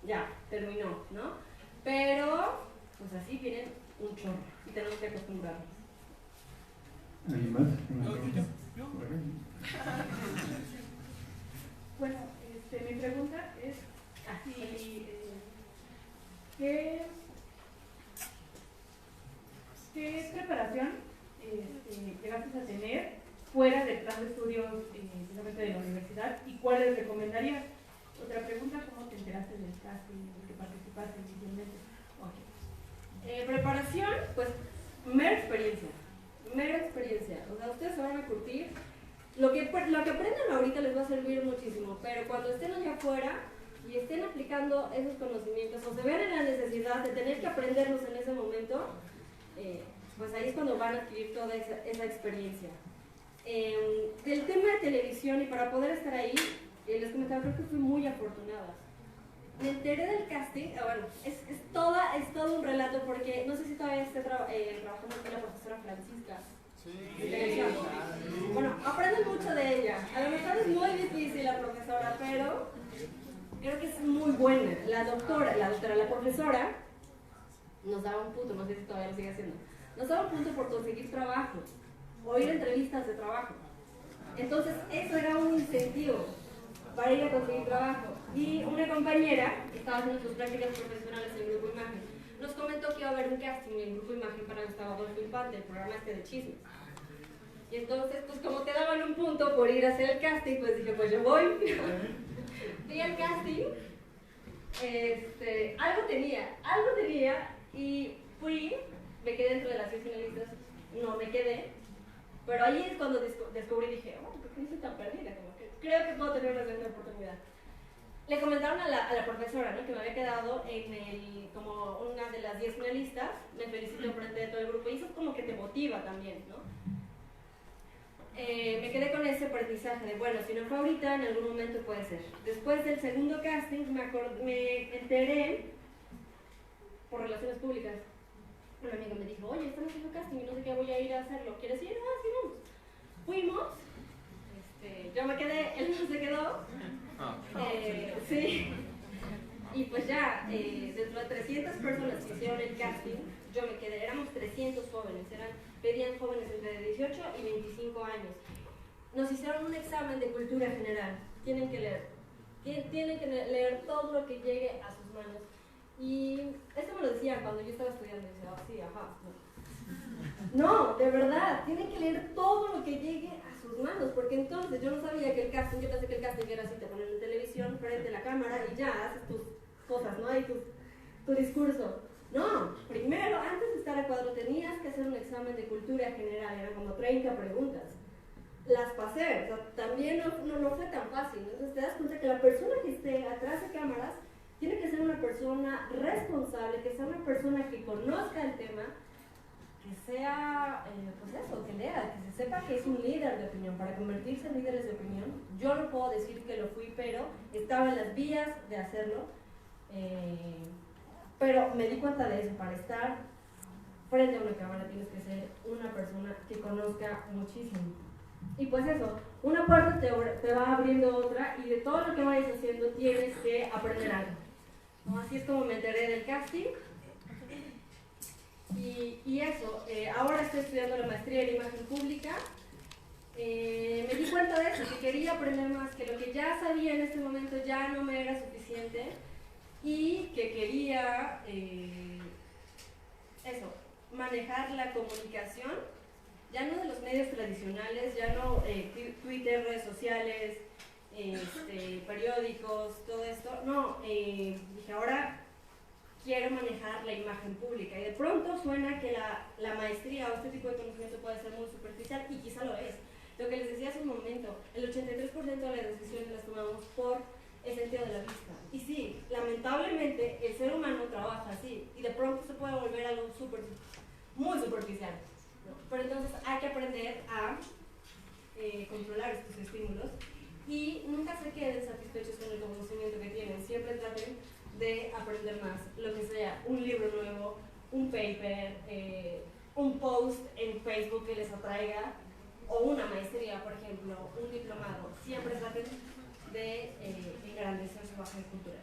S1: ya, terminó, ¿no? Pero, pues así vienen un chorro y tenemos que acostumbrarnos.
S9: ¿Alguien más?
S7: Bueno, mi pregunta es así, ¿qué preparación llegaste a tener fuera del plan de estudios precisamente de la universidad y cuáles recomendarías? Otra pregunta, ¿cómo te enteraste del casting en el que participaste inicialmente?
S1: Okay. Preparación, pues mera experiencia, o sea, ustedes se van a curtir, lo que aprendan ahorita les va a servir muchísimo, pero cuando estén allá afuera y estén aplicando esos conocimientos o se vean en la necesidad de tener que aprenderlos en ese momento, pues ahí es cuando van a adquirir toda esa experiencia. Del tema de televisión y para poder estar ahí, les comentaba, creo que fui muy afortunada. Me enteré del casting, bueno, es todo un relato porque no sé si todavía esté trabajando con la profesora Francisca. Sí. Bueno, aprenden mucho de ella. A lo mejor es muy difícil la profesora, pero creo que es muy buena. La profesora nos daba un punto, no sé si todavía lo sigue haciendo, nos daba un punto por conseguir trabajo o ir a entrevistas de trabajo. Entonces eso era un incentivo para ir a conseguir trabajo. Y una compañera que estaba haciendo sus prácticas profesionales en el Grupo Imagen nos comentó que iba a haber un casting en Grupo Imagen para Gustavo Adolfo Infante, el programa este de chismes. Y entonces, pues como te daban un punto por ir a hacer el casting, pues dije, pues yo voy. Fui al casting, algo tenía, y fui, me quedé dentro de las 6 finalistas, no me quedé, pero ahí es cuando descubrí, dije, oh, ¿por qué no soy tan perdida? Como que creo que puedo tener una segunda oportunidad. Le comentaron a la profesora, ¿no?, que me había quedado como una de las 10 finalistas, me felicitó frente de todo el grupo, y eso como que te motiva también, ¿no? Me quedé con ese aprendizaje de, bueno, si no fue ahorita, en algún momento puede ser. Después del segundo casting, me enteré por relaciones públicas. Un amigo me dijo, oye, están haciendo casting y no sé qué, voy a ir a hacerlo. ¿Quieres ir? Ah, sí, vamos. Fuimos. Yo me quedé, él no se quedó. Sí. Y pues ya, dentro de 300 personas que hicieron el casting, yo me quedé, éramos 300 jóvenes, pedían jóvenes entre 18 y 25 años. Nos hicieron un examen de cultura general, tienen que leer todo lo que llegue a sus manos. Y esto me lo decían cuando yo estaba estudiando, y decía, sí, ajá. No, de verdad, tienen que leer todo lo que llegue a sus manos, porque entonces yo no sabía que el casting, yo pensé que el casting era así, te ponen en televisión, frente a la cámara y ya haces tus cosas, ¿no? Y tu discurso. No, primero, antes de estar a cuadro, tenías que hacer un examen de cultura general, eran como 30 preguntas. Las pasé, o sea, también no fue tan fácil. Entonces te das cuenta que la persona que esté atrás de cámaras tiene que ser una persona responsable, que sea una persona que conozca el tema, que sea, pues eso, que lea, que se sepa que es un líder de opinión. Para convertirse en líderes de opinión, yo no puedo decir que lo fui, pero estaba en las vías de hacerlo. Pero me di cuenta de eso, para estar frente a una cámara tienes que ser una persona que conozca muchísimo. Y pues eso, una puerta te va abriendo otra, y de todo lo que vayas haciendo tienes que aprender algo, ¿no? Así es como me enteré del casting. Y eso, ahora estoy estudiando la maestría en imagen pública. Me di cuenta de eso, que quería aprender más, que lo que ya sabía en este momento ya no me era suficiente, y que quería manejar la comunicación, ya no de los medios tradicionales, ya no Twitter, redes sociales, periódicos, todo esto. No, dije, ahora quiero manejar la imagen pública, y de pronto suena que la maestría o este tipo de conocimiento puede ser muy superficial, y quizá lo es. Lo que les decía hace un momento, el 83% de las decisiones las tomamos por el sentido de la vista. Y sí, lamentablemente el ser humano trabaja así, y de pronto se puede volver algo muy superficial, ¿no? Pero entonces hay que aprender a controlar estos estímulos, y nunca se queden satisfechos con el conocimiento que tienen. Siempre traten de aprender más, lo que sea, un libro nuevo, un paper, un post en Facebook que les atraiga, o una maestría, por ejemplo, un diplomado. Siempre traten de engrandecer su base cultural.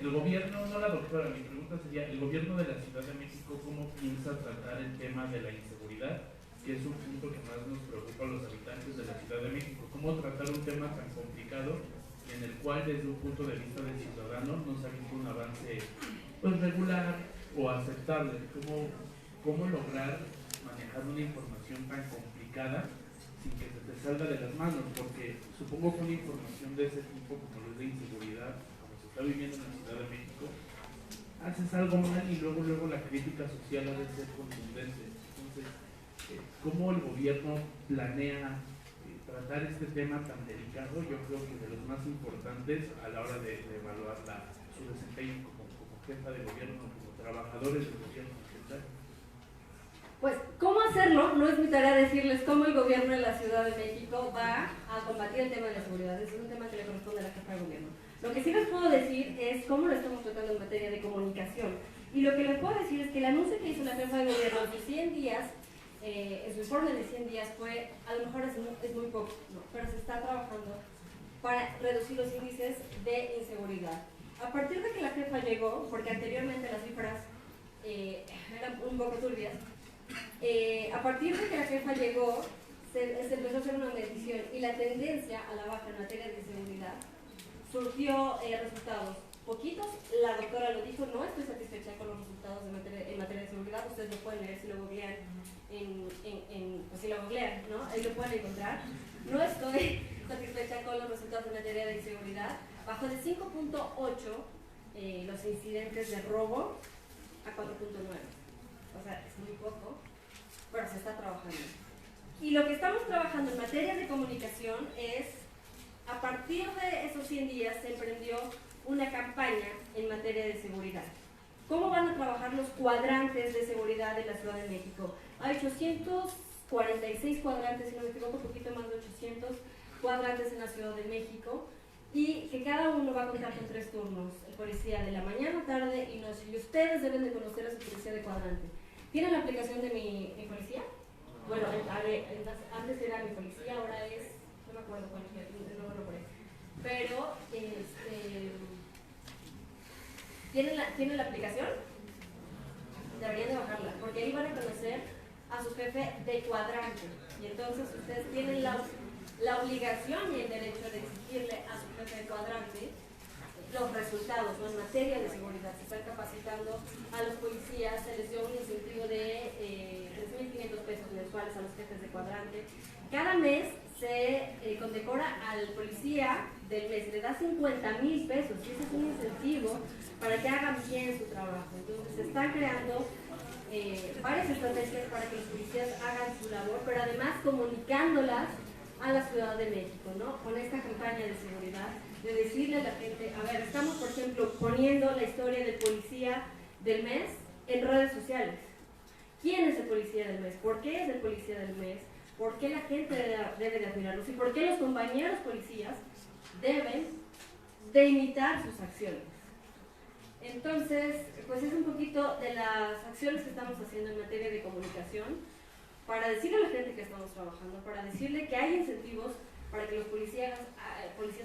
S6: El gobierno, no la doctora, mi pregunta sería, el gobierno de la Ciudad de México, ¿cómo piensa tratar el tema de la inseguridad? Que es un punto que más nos preocupa a los habitantes de la Ciudad de México. ¿Cómo tratar un tema tan complicado en el cual, desde un punto de vista del ciudadano, no se ha visto un avance pues regular o aceptable? ¿Cómo lograr manejar una información tan complicada sin que se te salga de las manos? Porque supongo que una información de ese tipo, como lo es de inseguridad, como se está viviendo en la Ciudad de México, haces algo mal y luego la crítica social ha de ser contundente. Entonces, ¿cómo el gobierno planea tratar este tema tan delicado? Yo creo que de los más importantes a la hora de evaluar su desempeño como jefa de gobierno, como trabajadores del gobierno.
S1: Pues, ¿cómo hacerlo? No es mi tarea decirles cómo el gobierno de la Ciudad de México va a combatir el tema de la seguridad. Ese es un tema que le corresponde a la jefa de gobierno. Lo que sí les puedo decir es cómo lo estamos tratando en materia de comunicación. Y lo que les puedo decir es que el anuncio que hizo la jefa de gobierno de 100 días, en su informe de 100 días, fue, a lo mejor es muy poco, ¿no? Pero se está trabajando para reducir los índices de inseguridad. A partir de que la jefa llegó, porque anteriormente las cifras eran un poco turbias, a partir de que la jefa llegó, se empezó a hacer una medición y la tendencia a la baja en materia de seguridad surgió resultados poquitos. La doctora lo dijo, no estoy satisfecha con los resultados en materia de seguridad. Ustedes lo pueden leer si lo googlean, pues si lo googlean, ¿no? Ahí lo pueden encontrar. No estoy satisfecha con los resultados en materia de inseguridad. Bajó de 5.8 los incidentes de robo a 4.9. O sea, es muy poco, pero se está trabajando. Y lo que estamos trabajando en materia de comunicación es, a partir de esos 100 días se emprendió una campaña en materia de seguridad. ¿Cómo van a trabajar los cuadrantes de seguridad de la Ciudad de México? Hay 846 cuadrantes, si no me equivoco, un poquito más de 800 cuadrantes en la Ciudad de México, y que cada uno va a contar con 3 turnos: el policía de la mañana, tarde y noche. Y ustedes deben de conocer a su policía de cuadrante. ¿Tienen la aplicación de mi policía? Bueno, antes era mi policía, ahora es, no me acuerdo cuál es, no lo recuerdo. Pero, ¿tienen la aplicación? Deberían de bajarla, porque ahí van a conocer a su jefe de cuadrante. Y entonces ustedes tienen la obligación y el derecho de exigirle a su jefe de cuadrante los resultados, ¿no? En materia de seguridad. Se están capacitando a los policías, se les dio un incentivo de 3.500 pesos mensuales a los jefes de cuadrante. Cada mes se condecora al policía del mes, le da 50.000 pesos, y ese es un incentivo para que hagan bien su trabajo. Entonces se están creando varias estrategias para que los policías hagan su labor, pero además comunicándolas a la Ciudad de México, ¿no? Con esta campaña de seguridad, de decirle a la gente, a ver, estamos por ejemplo poniendo la historia del policía del mes en redes sociales. ¿Quién es el policía del mes? ¿Por qué es el policía del mes? ¿Por qué la gente debe de admirarlos? ¿Y por qué los compañeros policías deben de imitar sus acciones? Entonces, pues es un poquito de las acciones que estamos haciendo en materia de comunicación, para decirle a la gente que estamos trabajando, para decirle que hay incentivos para que los policías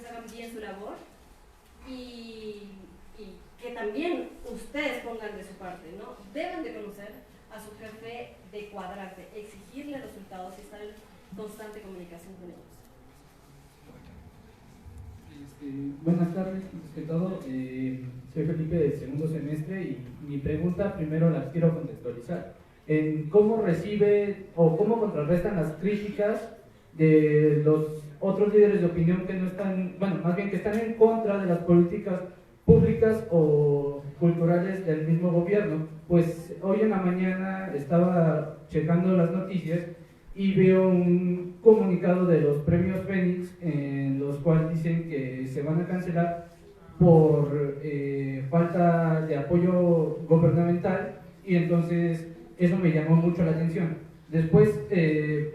S1: hagan bien su labor, y que también ustedes pongan de su parte, ¿no? Deben de conocer a su jefe de cuadrante, exigirle resultados y estar en constante comunicación con ellos.
S5: Buenas tardes, antes que todo, soy Felipe del segundo semestre, y mi pregunta primero la quiero contextualizar en cómo recibe o cómo contrarrestan las críticas de los otros líderes de opinión que no están, bueno, más bien que están en contra de las políticas públicas o culturales del mismo gobierno. Pues hoy en la mañana estaba checando las noticias y veo un comunicado de los premios Fénix en los cuales dicen que se van a cancelar por falta de apoyo gubernamental, y entonces eso me llamó mucho la atención. Después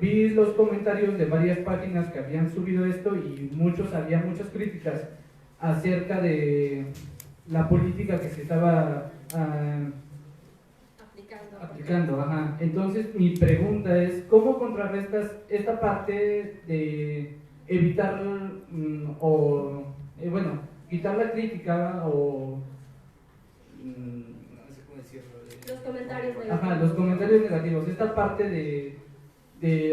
S5: vi los comentarios de varias páginas que habían subido esto, y había muchas críticas acerca de la política que se estaba aplicando. Ajá. Entonces mi pregunta es, ¿cómo contrarrestas esta parte de evitar quitar la crítica o no sé cómo decirlo?
S1: Los comentarios negativos.
S5: Ajá, los comentarios negativos. Esta parte de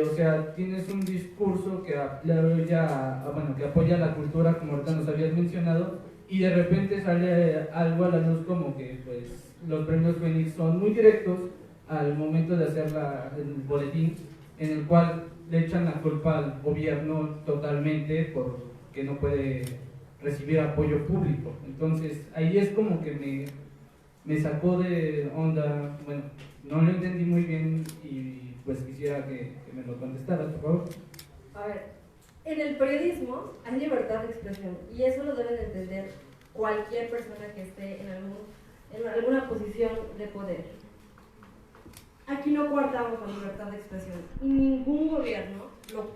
S5: o sea, tienes un discurso que apoya la cultura, como ahorita nos habías mencionado, y de repente sale algo a la luz como que pues los premios Fénix son muy directos al momento de hacer el boletín, en el cual le echan la culpa al gobierno totalmente porque no puede recibir apoyo público. Entonces ahí es como que me sacó de onda, bueno, no lo entendí muy bien, y pues quisiera que me lo contestaras, por favor.
S1: A ver, en el periodismo hay libertad de expresión, y eso lo debe de entender cualquier persona que esté en alguna posición de poder. Aquí no coartamos la libertad de expresión, y ningún gobierno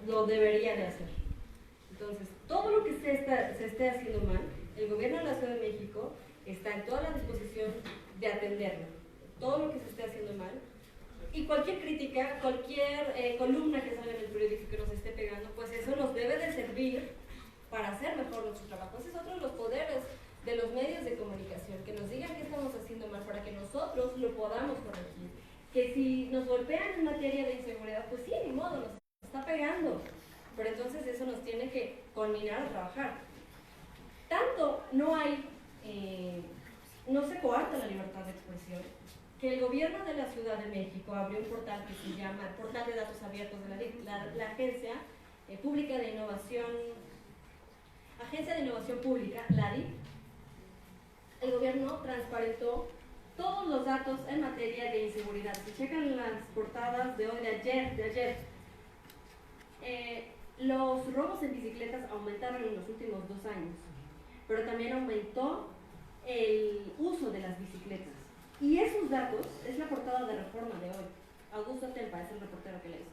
S1: lo debería de hacer. Entonces, todo lo que se esté haciendo mal, el gobierno de la Ciudad de México está en toda la disposición de atenderlo. Todo lo que se esté haciendo mal, y cualquier crítica, cualquier columna que salga en el periódico que nos esté pegando, pues eso nos debe de servir para hacer mejor nuestro trabajo. Ese es otro de los poderes de los medios de comunicación, que nos digan qué estamos haciendo mal para que nosotros lo podamos corregir. Que si nos golpean en materia de inseguridad, pues sí, ni modo, nos está pegando. no se coarta la libertad de expresión, que el gobierno de la Ciudad de México abrió un portal que se llama el Portal de Datos Abiertos de la Agencia Pública de Innovación, Agencia de Innovación Pública, la ADI. El gobierno transparentó todos los datos en materia de inseguridad. Si checan las portadas de hoy, de ayer, los robos en bicicletas aumentaron en los últimos 2 años, pero también aumentó el uso de las bicicletas. Y esos datos, es la portada de Reforma de hoy, Augusto Tempa es el reportero que la hizo.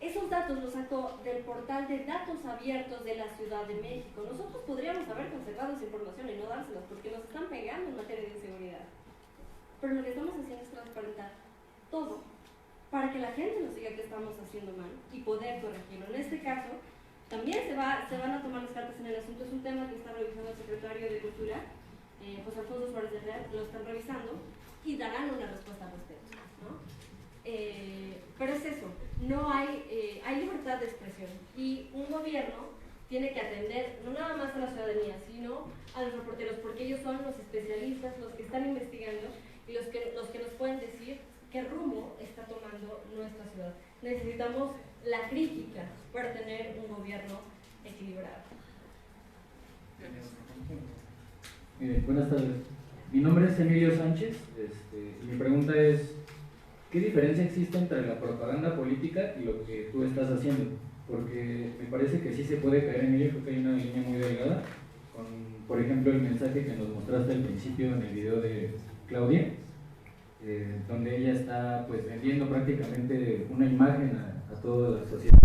S1: Esos datos los sacó del portal de datos abiertos de la Ciudad de México. Nosotros podríamos haber conservado esa información y no dárselas porque nos están pegando en materia de inseguridad. Pero lo que estamos haciendo es transparentar todo para que la gente nos diga que estamos haciendo mal y poder corregirlo. En este caso, también se van a tomar las cartas en el asunto. Es un tema que está revisando el secretario de Cultura, José Alfonso Suárez de Real, lo están revisando y darán una respuesta al respecto, ¿no? Pero es eso, no hay libertad de expresión y un gobierno tiene que atender no nada más a la ciudadanía, sino a los reporteros, porque ellos son los especialistas, los que están investigando y los que nos pueden decir qué rumbo está tomando nuestra ciudad. Necesitamos la crítica para tener un gobierno equilibrado.
S12: Buenas tardes. Mi nombre es Emilio Sánchez. Y mi pregunta es, ¿qué diferencia existe entre la propaganda política y lo que tú estás haciendo? Porque me parece que sí se puede caer en ello, creo que hay una línea muy delgada, con, por ejemplo, el mensaje que nos mostraste al principio en el video de Claudia, donde ella está pues vendiendo prácticamente una imagen a toda la sociedad.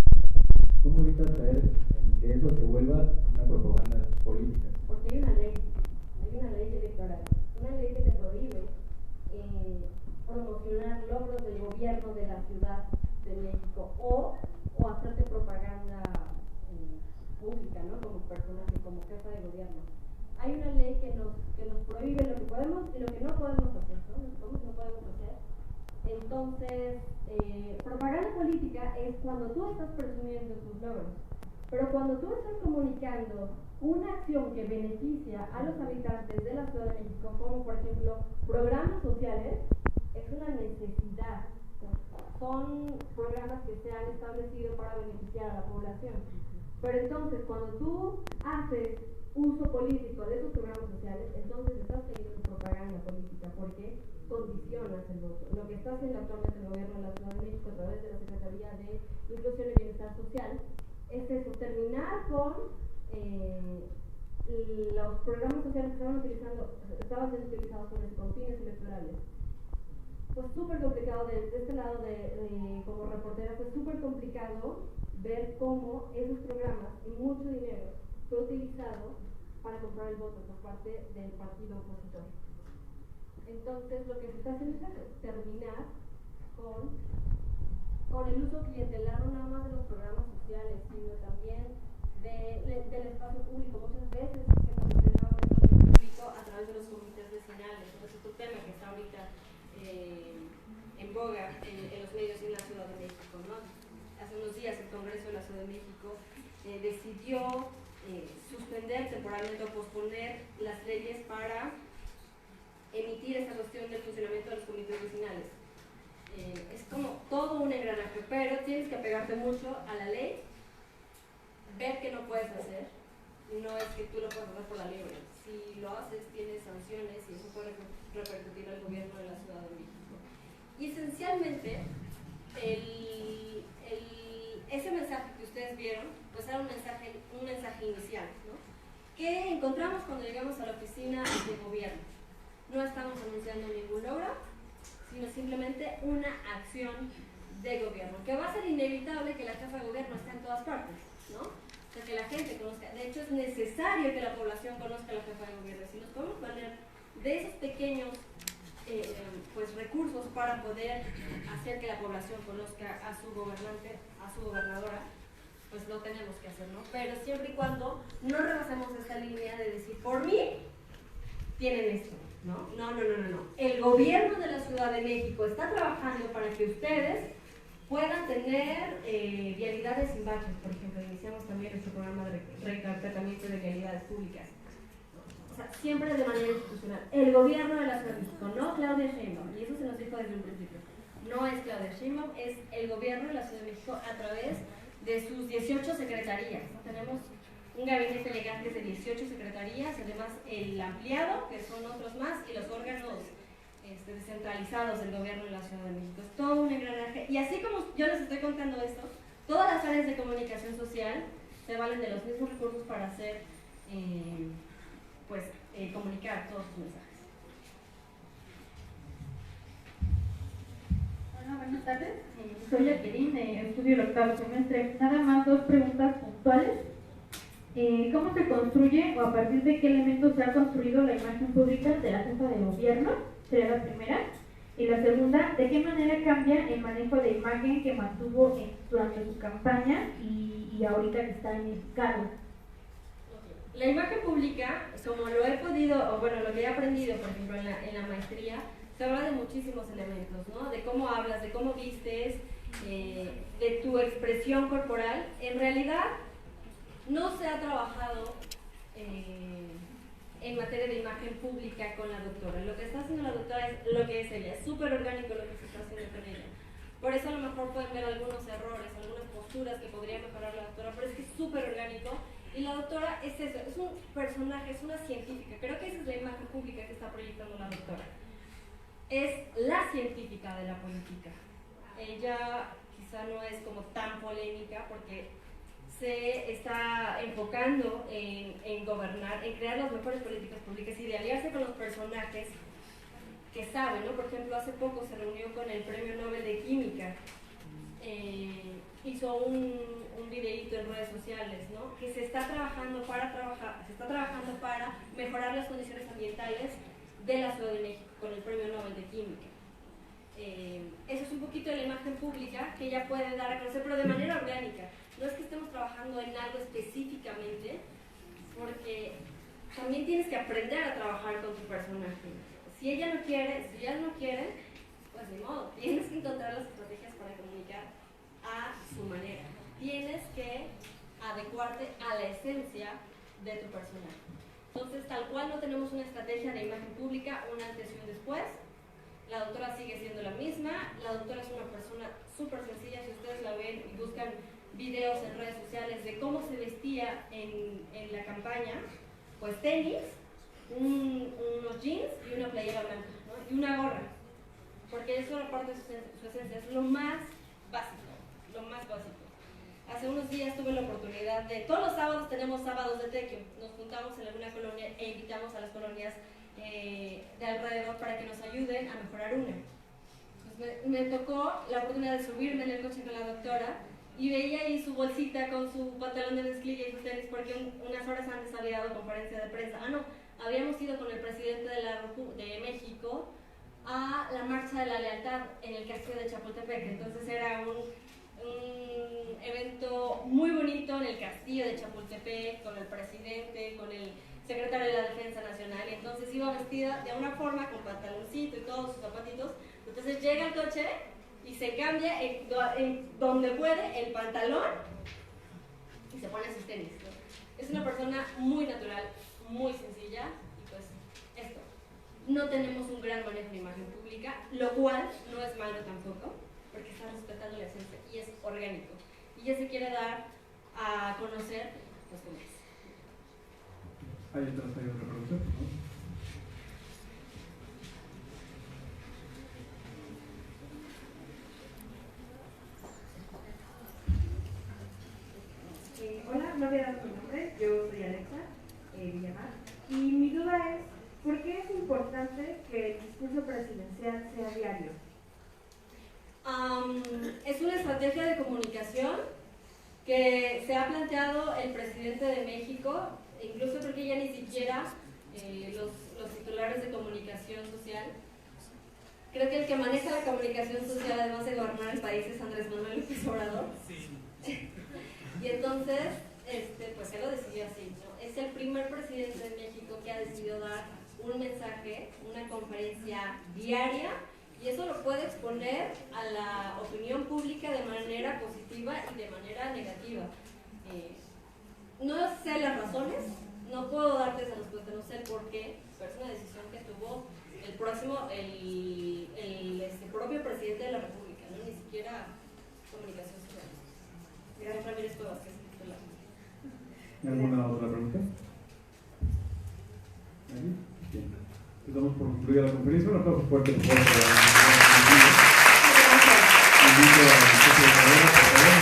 S12: ¿Cómo evitas caer en que eso se vuelva una propaganda política?
S1: Porque hay una ley electoral, una ley que te prohíbe promocionar logros del gobierno de la Ciudad de México o hacerte propaganda pública, ¿no? Como personaje, como jefa de gobierno. Hay una ley que nos prohíbe lo que podemos y lo que no podemos hacer, ¿no? Lo que no podemos hacer. Entonces, propaganda política es cuando tú estás presumiendo tus logros, pero cuando tú estás comunicando una acción que beneficia a los habitantes de la Ciudad de México, como por ejemplo programas sociales, es una necesidad. Son programas que se han establecido para beneficiar a la población. Pero entonces, cuando tú haces uso político de esos programas sociales, entonces estás teniendo propaganda política, porque condicionas el voto. Lo que está haciendo actualmente el gobierno de la Ciudad de México a través de la Secretaría de Inclusión y Bienestar Social es eso, terminar con los programas sociales que estaban siendo utilizados con fines electorales. Fue súper complicado, de este lado como reportera, fue súper complicado ver cómo esos programas y mucho dinero fue utilizado para comprar el voto por parte del partido opositor. Entonces lo que se está haciendo es terminar con el uso clientelar no nada más de los programas sociales, sino también del espacio público. Muchas veces se promocionaba el espacio público a través de los comités vecinales. Entonces es un tema que está ahorita en boga en los medios en la Ciudad de México, ¿no? Hace unos días el Congreso de la Ciudad de México decidió suspender temporalmente o posponer las leyes para emitir esa cuestión del funcionamiento de los comités vecinales. Es como todo un engranaje, pero tienes que apegarte mucho a la ley, ver qué no puedes hacer, no es que tú lo puedas hacer por la libre. Si lo haces, tienes sanciones y eso puede repercutir al gobierno de la Ciudad de México. Y esencialmente, ese mensaje que ustedes vieron, pues era un mensaje inicial, ¿no? ¿Qué encontramos cuando llegamos a la oficina de gobierno? No estamos anunciando ningún logro, sino simplemente una acción de gobierno, que va a ser inevitable que la jefa de gobierno esté en todas partes, ¿no? O sea, que la gente conozca. De hecho, es necesario que la población conozca a la jefa de gobierno. Si nos podemos valer de esos pequeños pues recursos para poder hacer que la población conozca a su gobernante, a su gobernadora, pues lo tenemos que hacer, ¿no? Pero siempre y cuando no rebasemos esta línea de decir, por mí, tienen esto, ¿no? No. El gobierno de la Ciudad de México está trabajando para que ustedes puedan tener vialidades sin baches, por ejemplo. Iniciamos también nuestro programa de recarpetamiento de vialidades públicas. O sea, siempre de manera institucional. El gobierno de la Ciudad de México, no Claudia Sheinbaum, y eso se nos dijo desde un principio. No es Claudia Sheinbaum, es el gobierno de la Ciudad de México a través de sus 18 secretarías. Tenemos un gabinete legal que es de 18 secretarías, además el ampliado, que son otros más, y los órganos descentralizados del gobierno de la Ciudad de México. Es todo un engranaje. Y así como yo les estoy contando esto, todas las áreas de comunicación social se valen de los mismos recursos para hacer, comunicar todos sus mensajes.
S13: Hola, buenas tardes. Soy Jacqueline, estudio el octavo semestre. Nada más 2 preguntas puntuales. ¿Cómo se construye o a partir de qué elementos se ha construido la imagen pública de la jefa de gobierno? Sería la primera. Y la segunda, ¿de qué manera cambia el manejo de imagen que mantuvo durante su campaña y ahorita que está en el cargo?
S1: La imagen pública, como lo he podido, o bueno, lo que he aprendido, por ejemplo, en la maestría, se habla de muchísimos elementos, ¿no? De cómo hablas, de cómo vistes, de tu expresión corporal. En realidad, no se ha trabajado en materia de imagen pública con la doctora. Lo que está haciendo la doctora es lo que es ella. Es súper orgánico lo que se está haciendo con ella. Por eso a lo mejor pueden ver algunos errores, algunas posturas que podría mejorar la doctora, pero es que es súper orgánico. Y la doctora es eso, es un personaje, es una científica. Creo que esa es la imagen pública que está proyectando la doctora. Es la científica de la política. Ella quizá no es como tan polémica porque se está enfocando en gobernar, en crear las mejores políticas públicas y de aliarse con los personajes que saben, ¿no? Por ejemplo, hace poco se reunió con el Premio Nobel de Química, hizo un videíto en redes sociales, ¿no? Que se está trabajando para mejorar las condiciones ambientales de la Ciudad de México con el Premio Nobel de Química. Eso es un poquito de la imagen pública que ella puede dar a conocer, pero de manera orgánica. No es que estemos trabajando en algo específicamente, porque también tienes que aprender a trabajar con tu personaje. Si ella no quiere, pues ni modo, tienes que encontrar las estrategias para comunicar a su manera. Tienes que adecuarte a la esencia de tu personaje. Entonces, tal cual no tenemos una estrategia de imagen pública, un antes y un después. La doctora sigue siendo la misma. La doctora es una persona súper sencilla. Si ustedes la ven y buscan videos en redes sociales de cómo se vestía en la campaña, pues tenis, unos jeans y una playera blanca, ¿no? Y una gorra, porque eso era parte de su esencia, es lo más básico, lo más básico. Hace unos días tuve la oportunidad de, todos los sábados tenemos sábados de tequio, nos juntamos en alguna colonia e invitamos a las colonias de alrededor para que nos ayuden a mejorar una. Pues me tocó la oportunidad de subirme en el coche con la doctora y veía ahí su bolsita con su pantalón de mezclilla y sus tenis porque unas horas antes había dado conferencia de prensa. Habíamos ido con el presidente de México a la Marcha de la Lealtad en el castillo de Chapultepec. Entonces era un evento muy bonito en el castillo de Chapultepec, con el presidente, con el secretario de la Defensa Nacional, y entonces iba vestida de una forma, con pantaloncito y todos sus zapatitos. Entonces llega al coche y se cambia en donde puede el pantalón y se pone sus tenis, ¿no? Es una persona muy natural, muy sencilla, y pues esto. No tenemos un gran manejo de imagen pública, lo cual no es malo tampoco, porque está respetando la esencia y es orgánico. Y ya se quiere dar a conocer, pues cómo es.
S9: Ahí atrás hay otra pregunta, ¿no?
S8: Hola, no había dado mi nombre, yo soy Alexa Villamar, y mi duda es, ¿por qué es importante que el discurso presidencial sea diario?
S1: Es una estrategia de comunicación que se ha planteado el presidente de México, incluso creo que ya ni siquiera los titulares de comunicación social. Creo que el que maneja la comunicación social, además de gobernar el país, es Andrés Manuel López Obrador. Y entonces, pues él lo decidió así, ¿no? Es el primer presidente de México que ha decidido dar un mensaje, una conferencia diaria Y eso lo puede exponer a la opinión pública de manera positiva y de manera negativa. No sé las razones, no puedo darte esa respuesta, no sé por qué, pero es una decisión que tuvo el propio presidente de la República, ¿no? Ni siquiera Comunicación Social. Gracias, Ramírez Cuevas, que es el titular.
S9: ¿Alguna otra pregunta? ¿Nadie? Bien. Damos por concluida la conferencia. Un aplauso fuerte por favor. Invito a la jefe de carrera, por favor.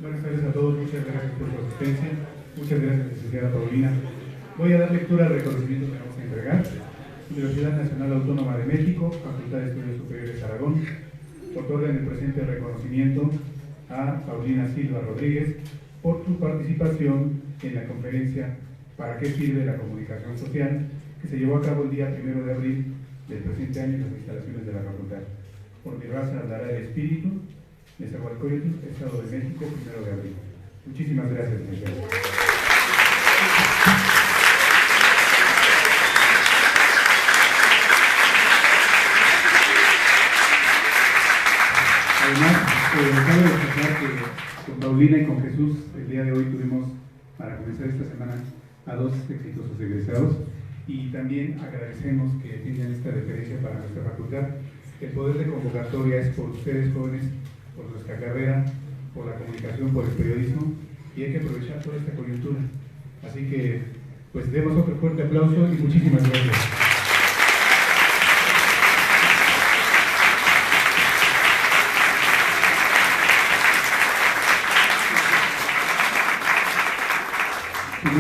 S9: Buenas tardes a todos, muchas gracias por su asistencia. Muchas gracias, licenciada Paulina. Voy a dar lectura al reconocimiento que vamos a entregar. Universidad Nacional Autónoma de México, Facultad de Estudios Superiores Aragón, otorga en el presente reconocimiento a Paulina Silva Rodríguez por su participación en la conferencia ¿Para qué sirve la comunicación social?, que se llevó a cabo el día 1 de abril del presente año en las instalaciones de la facultad. Por mi raza hablará el espíritu, Nezahualcóyotl, Estado de México, 1 de abril. Muchísimas gracias, licenciado. Además, cabe destacar que con Paulina y con Jesús el día de hoy tuvimos, para comenzar esta semana, a 2 exitosos egresados, y también agradecemos que tengan esta deferencia para nuestra facultad. El poder de convocatoria es por ustedes jóvenes, por nuestra carrera, por la comunicación, por el periodismo, y hay que aprovechar toda esta coyuntura. Así que, pues demos otro fuerte aplauso y muchísimas gracias.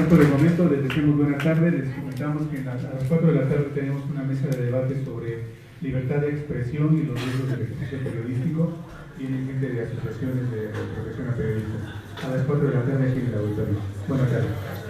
S9: Por el momento les deseamos buena tarde, les comentamos que a las 4 de la tarde tenemos una mesa de debate sobre libertad de expresión y los riesgos del ejercicio periodístico. Vienen gente de asociaciones de profesión a periodistas. A las 4 de la tarde aquí en el auditorio. Buenas tardes.